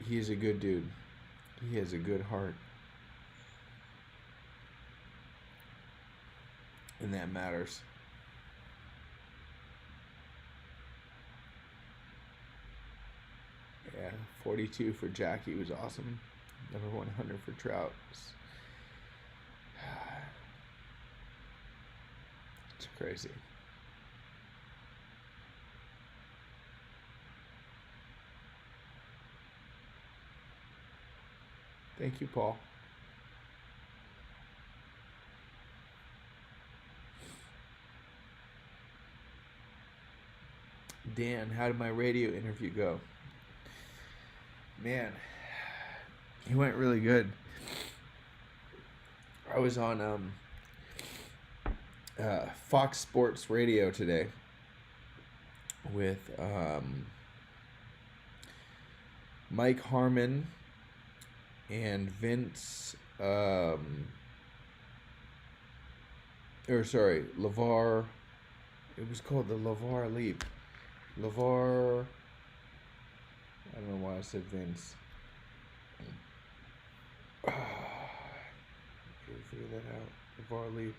he's a good dude. He has a good heart. And that matters. Yeah, 42 for Jackie was awesome. Number 100 for Trout. It's crazy. Thank you, Paul. Dan, how did my radio interview go? Man, he went really good. I was on Fox Sports Radio today with Mike Harmon and Vince, LeVar. It was called the LeVar Leap. LeVar. I don't know why I said Vince. Can we figure that out? LeVar Leap.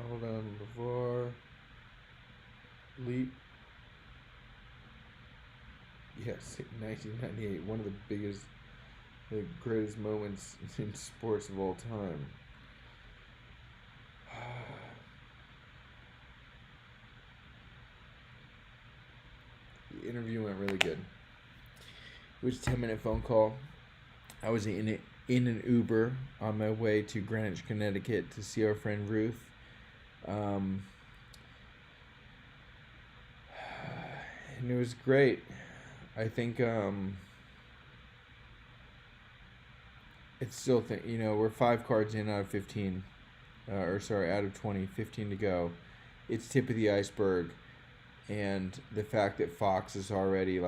Hold on. LeVar Leap. Yes, 1998. One of the greatest moments in sports of all time. The interview went really good. It was a 10-minute phone call. I was in an Uber on my way to Greenwich, Connecticut to see our friend Ruth. And it was great. I think it's still we're 5 cards in out of 15, out of 20, 15 to go. It's tip of the iceberg, and the fact that Fox is already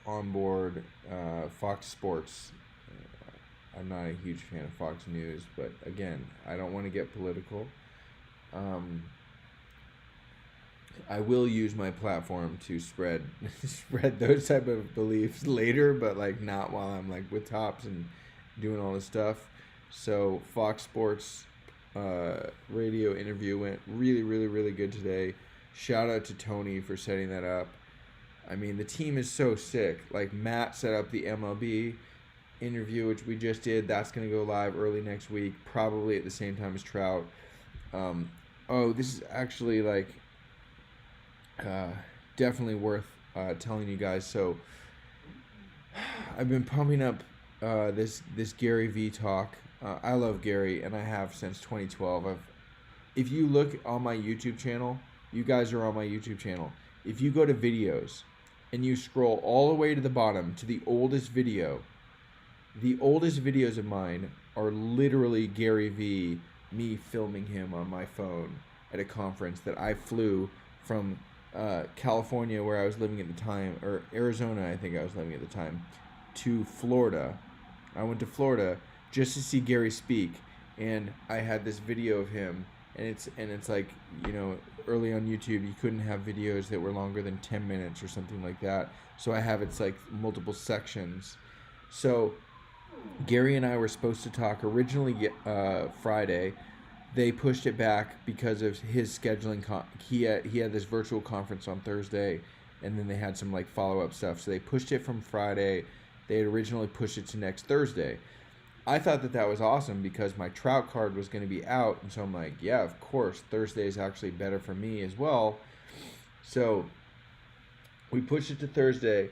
on board. Fox Sports. I'm not a huge fan of Fox News, but again, I don't want to get political. I will use my platform to spread those type of beliefs later, but not while I'm with Tops and doing all this stuff. So Fox Sports radio interview went really, really, really good today. Shout out to Tony for setting that up. I mean, the team is so sick. Matt set up the MLB interview, which we just did. That's going to go live early next week, probably at the same time as Trout. This is actually definitely worth telling you guys. So I've been pumping up this Gary Vee talk. I love Gary, and I have since 2012. If you look on my YouTube channel, you guys are on my YouTube channel. If you go to videos and you scroll all the way to the bottom to the oldest video, the oldest videos of mine are literally Gary Vee, me filming him on my phone at a conference that I flew from California, where I was living at the time, or Arizona, I think I was living at the time, to Florida. I went to Florida just to see Gary speak, and I had this video of him and it's like, early on YouTube you couldn't have videos that were longer than 10 minutes or something like that. So I have it's like multiple sections. So Gary and I were supposed to talk originally Friday. They pushed it back because of his scheduling. He had this virtual conference on Thursday, and then they had some like follow up stuff. So they pushed it from Friday. They had originally pushed it to next Thursday. I thought that was awesome because my Trout card was going to be out, and so I'm like, yeah, of course, Thursday is actually better for me as well. So we pushed it to Thursday,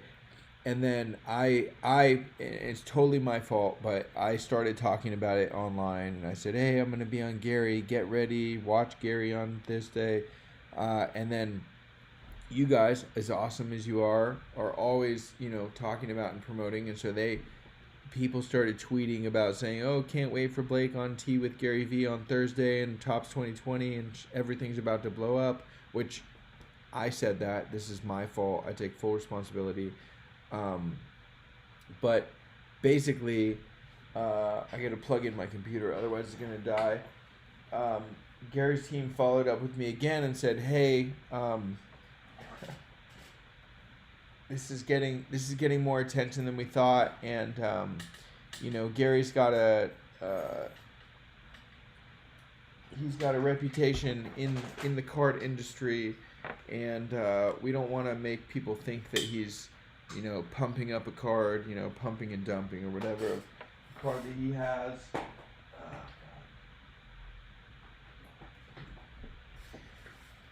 and then it's totally my fault, but I started talking about it online, and I said, hey, I'm going to be on Gary, get ready, watch Gary on this day, and then you guys, as awesome as you are always, talking about and promoting, and so people started tweeting about saying, oh, can't wait for Blake on Tea with Gary Vee on Thursday and Tops 2020 and everything's about to blow up, which I said that. This is my fault. I take full responsibility. But basically, I got to plug in my computer, otherwise it's going to die. Gary's team followed up with me again and said, hey, this is getting more attention than we thought, and Gary's got he's got a reputation in the card industry, and we don't want to make people think that he's pumping up a card, pumping and dumping or whatever card that he has.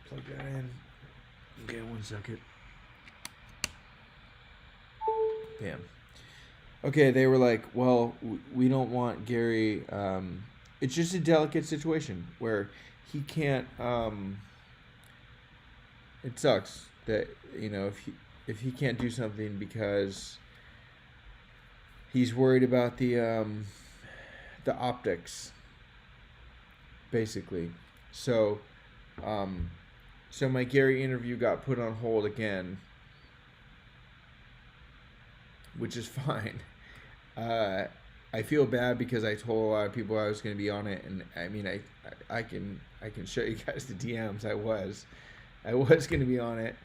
Plug that in. Okay, 1 second. Bam. Okay, they were like, well, we don't want Gary. It's just a delicate situation where he can't. It sucks that if he can't do something because he's worried about the optics, basically. So my Gary interview got put on hold again, which is fine. I feel bad because I told a lot of people I was going to be on it, and I mean I can show you guys the DMs. I was going to be on it,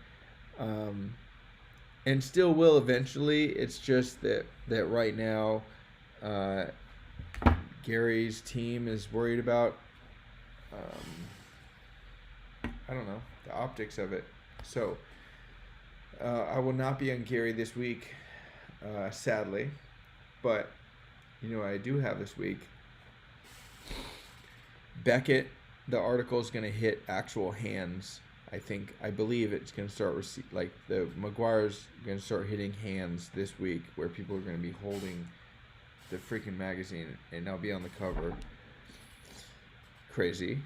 and still will eventually. It's just that right now, Gary's team is worried about I don't know, the optics of it. So I will not be on Gary this week. Sadly, but I do have this week. Beckett, the article is going to hit actual hands. I believe it's going to start the McGuire's going to start hitting hands this week, where people are going to be holding the freaking magazine, and I'll be on the cover. Crazy.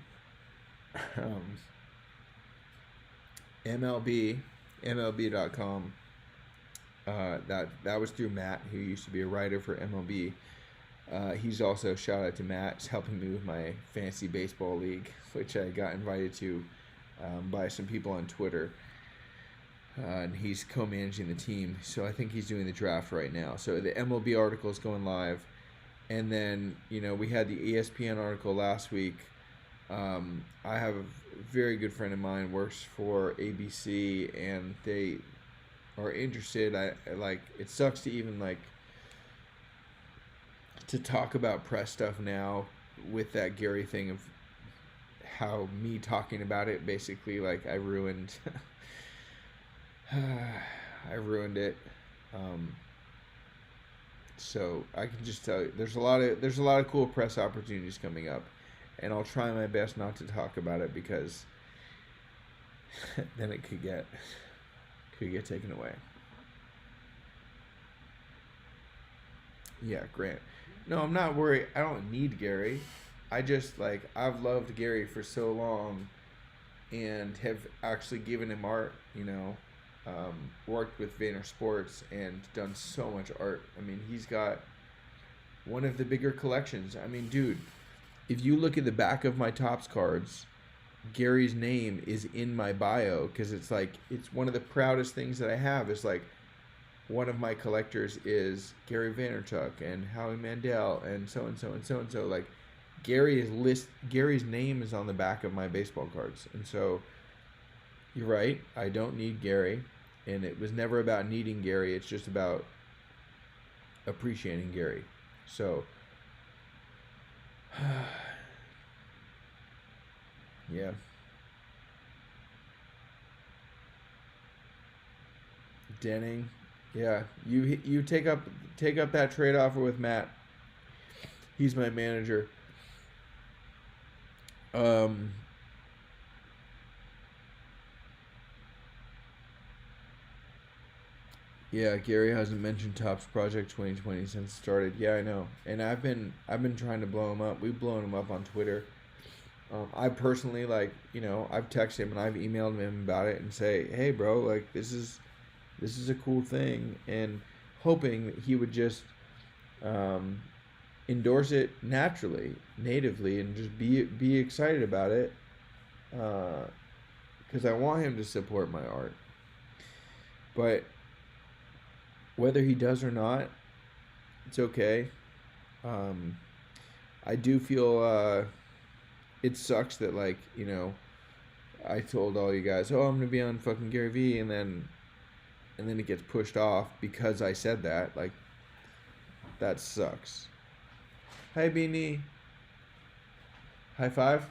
MLB.com. That was through Matt, who used to be a writer for MLB. He's also, shout out to Matt, is helping me with my fantasy baseball league, which I got invited to by some people on Twitter. And he's co-managing the team, so I think he's doing the draft right now. So the MLB article is going live, and then we had the ESPN article last week. I have a very good friend of mine works for ABC, and they are interested. It sucks to even to talk about press stuff now with that Gary thing of how me talking about it basically I ruined it. So I can just tell you there's a lot of cool press opportunities coming up, and I'll try my best not to talk about it because then it could get taken away. Yeah, Grant. No, I'm not worried. I don't need Gary. I just I've loved Gary for so long, and have actually given him art. Worked with Vayner Sports and done so much art. I mean, he's got one of the bigger collections. I mean, dude, if you look at the back of my Topps cards, Gary's name is in my bio, because it's one of the proudest things that I have is one of my collectors is Gary Vaynerchuk and Howie Mandel and so and so and so and so. Gary's name is on the back of my baseball cards, and so you're right. I don't need Gary, and it was never about needing Gary. It's just about appreciating Gary. So, yeah. Denning, yeah. You take up that trade offer with Matt. He's my manager. Yeah, Gary hasn't mentioned Topps Project 2020 since it started. Yeah, I know, and I've been trying to blow him up. We've blown him up on Twitter. I personally I've texted him and I've emailed him about it and say, hey, bro, like this is a cool thing, and hoping that he would just endorse it naturally, natively, and just be excited about it, because I want him to support my art. But whether he does or not, it's okay. I do feel it sucks that I told all you guys, oh, I'm gonna be on fucking Gary Vee, and then it gets pushed off because I said that. Like, that sucks. Hi, Beanie. High five?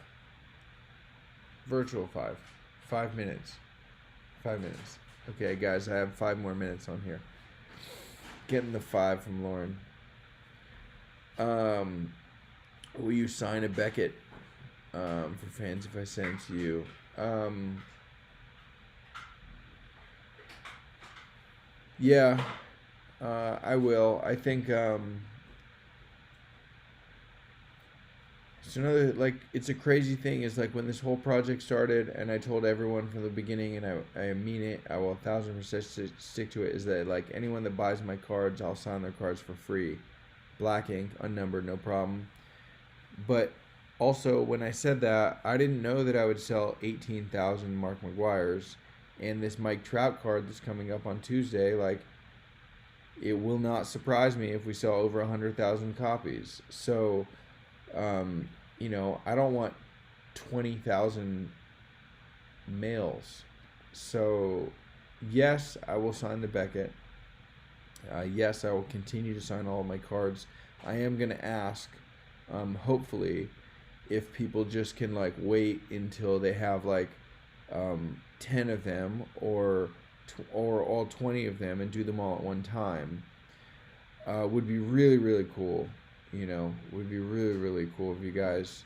Virtual five. 5 minutes. 5 minutes. Okay, guys, I have 5 more minutes on here. Getting the 5 from Lauren. Will you sign a Beckett for fans if I send it to you? Yeah, I will. I think it's another, it's a crazy thing is when this whole project started, and I told everyone from the beginning, and I mean it, I will 1,000% stick to it, is that anyone that buys my cards, I'll sign their cards for free. Black ink, unnumbered, no problem. But also, when I said that, I didn't know that I would sell 18,000 Mark McGuires, and this Mike Trout card that's coming up on Tuesday, it will not surprise me if we sell over 100,000 copies. So, I don't want 20,000 males. So, yes, I will sign the Beckett. Yes, I will continue to sign all of my cards. I am going to ask, hopefully, if people just can wait until they have 10 of them or all 20 of them and do them all at one time. Would be really, really cool. Would be really, really cool if you guys.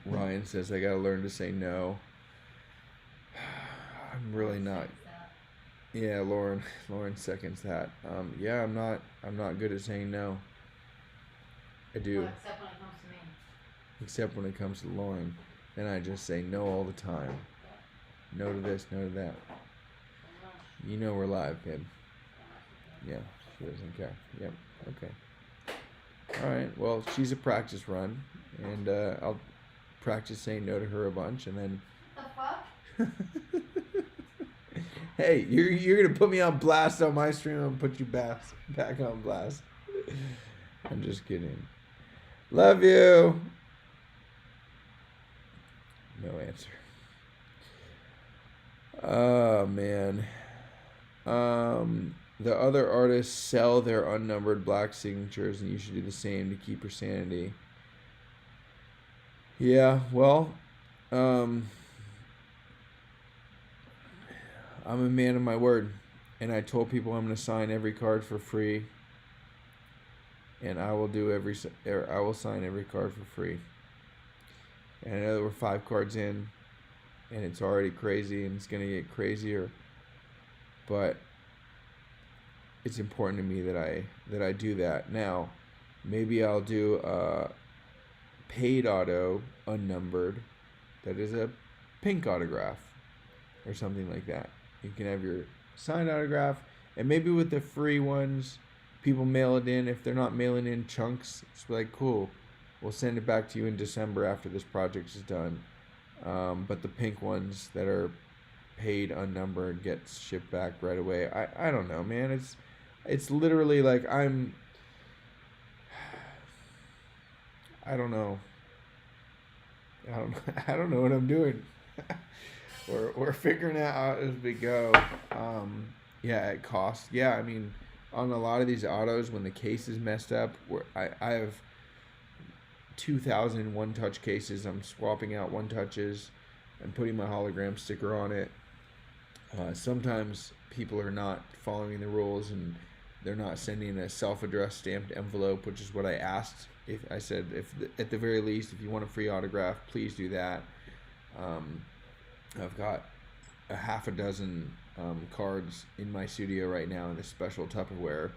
Ryan says I gotta learn to say no. I'm really not. Yeah, Lauren seconds that. Yeah, I'm not good at saying no. I do. Well, except when it comes to me. Except when it comes to Lauren, then I just say no all the time. No to this, no to that. We're live, babe. Yeah, she doesn't care. Yep. Okay. All right. Well, she's a practice run, and I'll practice saying no to her a bunch, and then. The fuck? Hey, you're gonna put me on blast on my stream and put you back on blast. I'm just kidding. Love you. No answer. Oh man. The other artists sell their unnumbered black signatures, and you should do the same to keep your sanity. Yeah, well, I'm a man of my word, and I told people I'm going to sign every card for free, and I will sign every card for free. And I know that we're 5 cards in, and it's already crazy, and it's going to get crazier, but it's important to me that I do that. Now, maybe I'll do a paid auto, unnumbered, that is a pink autograph, or something like that. You can have your signed autograph, and maybe with the free ones, people mail it in. If they're not mailing in chunks, it's cool, we'll send it back to you in December after this project is done. But the pink ones that are paid unnumbered gets shipped back right away. I don't know, man. It's literally I don't know. I don't. I don't know what I'm doing. We're figuring it out as we go. Yeah, it costs. Yeah, I mean, on a lot of these autos, when the case is messed up, I have 2,000 one-touch cases. I'm swapping out one-touches and putting my hologram sticker on it. Sometimes people are not following the rules and they're not sending a self-addressed stamped envelope, which is what I asked. If I said, at the very least, if you want a free autograph, please do that. I've got a half a dozen cards in my studio right now in this special Tupperware,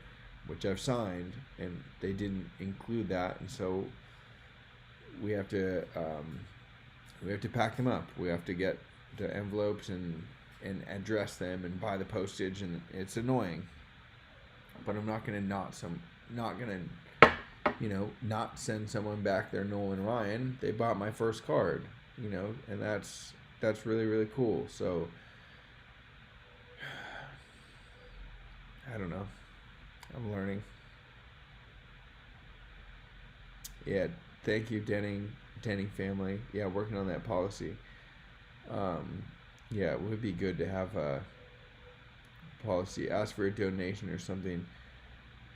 which I've signed, and they didn't include that, and so we have to pack them up. We have to get the envelopes and address them and buy the postage, and it's annoying. But I'm not gonna not send someone back their Nolan Ryan. They bought my first card, and that's really, really cool. So I don't know. I'm learning. Yeah, thank you, Denning family. Yeah, working on that policy. Yeah, it would be good to have a policy. Ask for a donation or something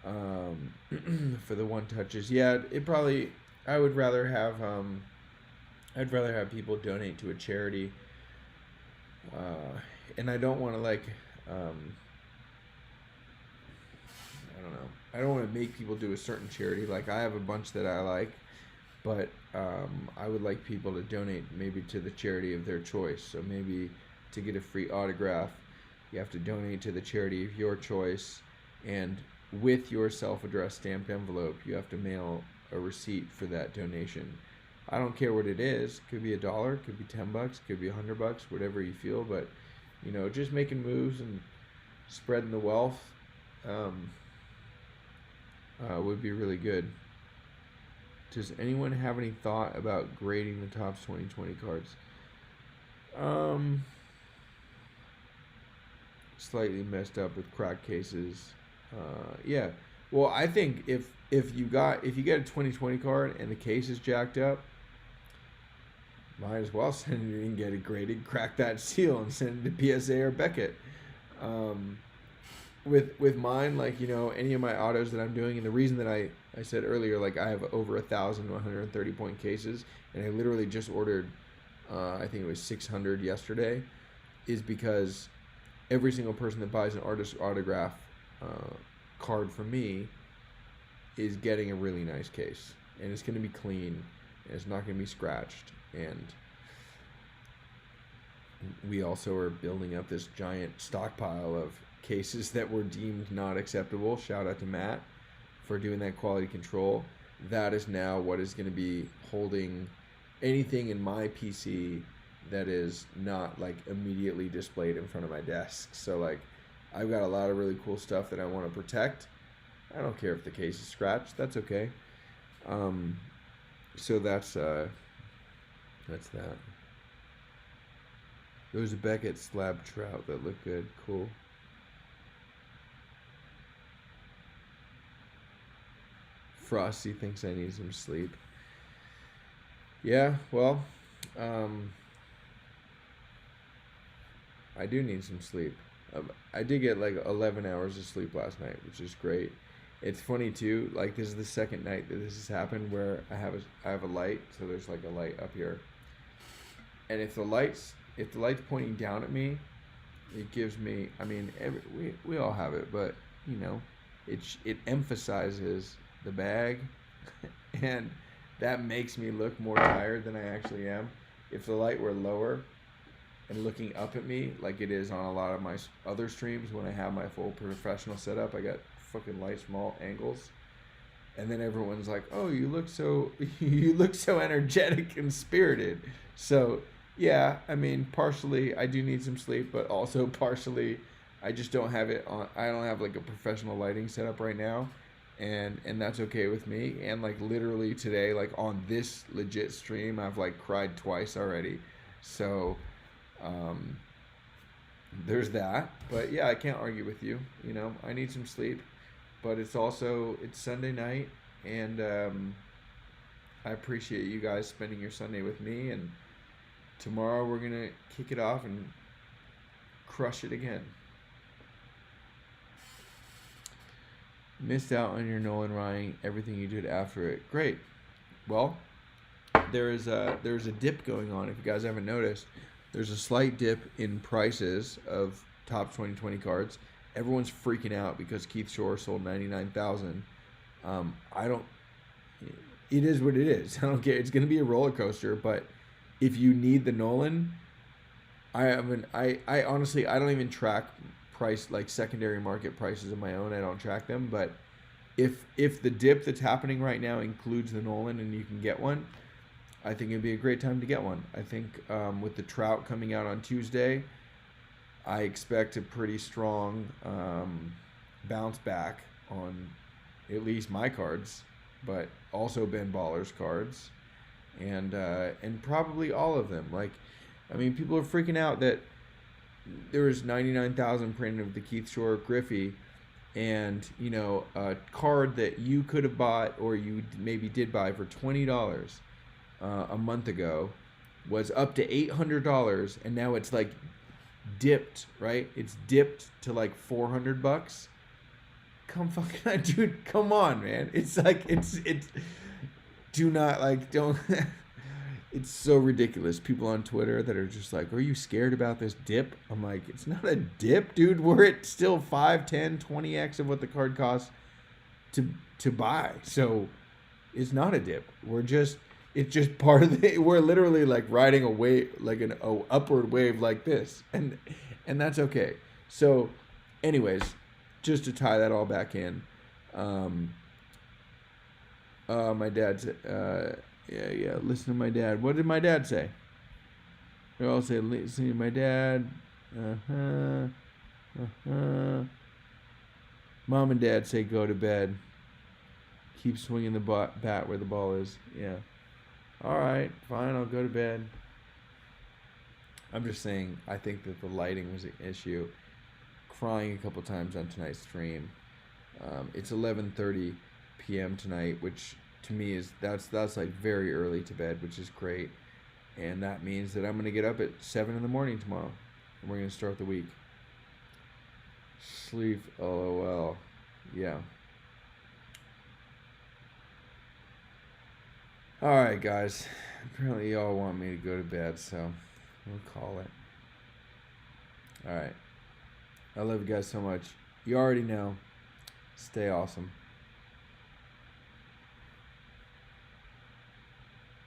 for the one touches. Yeah, it probably. I would rather have. I'd rather have people donate to a charity. And I don't want to I don't know. I don't want to make people do a certain charity. Like, I have a bunch that I like, but I would like people to donate maybe to the charity of their choice. So maybe to get a free autograph, you have to donate to the charity of your choice, and with your self-addressed stamped envelope, you have to mail a receipt for that donation. I don't care what it is. Could be $1, could be $10, could be $100, whatever you feel. But just making moves and spreading the wealth would be really good. Does anyone have any thought about grading the Topps 2020 cards? Slightly messed up with cracked cases. Yeah. Well, I think if you get a 2020 card and the case is jacked up, might as well send it and get it graded, crack that seal, and send it to PSA or Beckett. With mine, any of my autos that I'm doing, and the reason that I said earlier, I have over 1,130 point cases, and I literally just ordered, I think it was 600 yesterday, is because every single person that buys an artist autograph card from me is getting a really nice case, and it's going to be clean, and it's not going to be scratched. And we also are building up this giant stockpile of cases that were deemed not acceptable. Shout out to Matt for doing that quality control. That is now what is going to be holding anything in my PC that is not immediately displayed in front of my desk. So I've got a lot of really cool stuff that I want to protect. I don't care if the case is scratched. That's okay. So that's that. Those are Beckett slab trout that look good. Cool. Frosty thinks I need some sleep. Yeah, well, I do need some sleep. I did get 11 hours of sleep last night, which is great. It's funny too, this is the second night that this has happened where I have a light, so there's a light up here. And if the light's pointing down at me, it gives me, we all have it, but it emphasizes the bag, and that makes me look more tired than I actually am. If the light were lower and looking up at me like it is on a lot of my other streams when I have my full professional setup, I got fucking light small angles, and then everyone's like, oh, you look so energetic and spirited. So yeah, partially I do need some sleep, but also partially I just don't have it on. I don't have a professional lighting setup right now, and that's okay with me. And literally today, on this legit stream, I've cried twice already. So there's that. But yeah, I can't argue with you. I need some sleep, but it's Sunday night, and I appreciate you guys spending your Sunday with me, and tomorrow we're gonna kick it off and crush it again. Missed out on your Nolan Ryan, everything you did after it. Great. Well, there's a dip going on. If you guys haven't noticed, there's a slight dip in prices of top 2020 cards. Everyone's freaking out because Keith Shore sold 99,000. I don't. It is what it is. I don't care. It's going to be a roller coaster. But if you need the Nolan, I honestly I don't even track price like secondary market prices of my own. I don't track them. But if the dip that's happening right now includes the Nolan and you can get one, I think it'd be a great time to get one. I think with the Trout coming out on Tuesday, I expect a pretty strong bounce back on at least my cards, but also Ben Baller's cards, and probably all of them. Like, I mean, people are freaking out that there was 99,000 printed of the Keith Shore Griffey, and a card that you could have bought or you maybe did buy for $20 a month ago was up to $800, and now it's like dipped, right? It's dipped to like $400. Come fucking dude, come on, man. It's like it's do not like don't it's so ridiculous. People on Twitter that are just like, are you scared about this dip? I'm like, it's not a dip, dude. We're at still 5, 10, 20x of what the card costs to buy. So it's not a dip. It's just part of we're literally like riding a wave, like an upward wave like this, and that's okay. So anyways, just to tie that all back in, my dad's listen to my dad. What did my dad say? They all say listen to my dad. Mom and dad say go to bed. Keep swinging the bat where the ball is. Yeah. All right, fine, I'll go to bed. I'm just saying, I think that the lighting was an issue. Crying a couple times on tonight's stream. It's 11:30 p.m. tonight, which to me is that's like very early to bed, which is great. And that means that I'm gonna get up at 7 in the morning tomorrow, and we're gonna start the week. Sleep, lol. Yeah. Alright, guys. Apparently y'all want me to go to bed, so we'll call it. Alright. I love you guys so much. You already know. Stay awesome.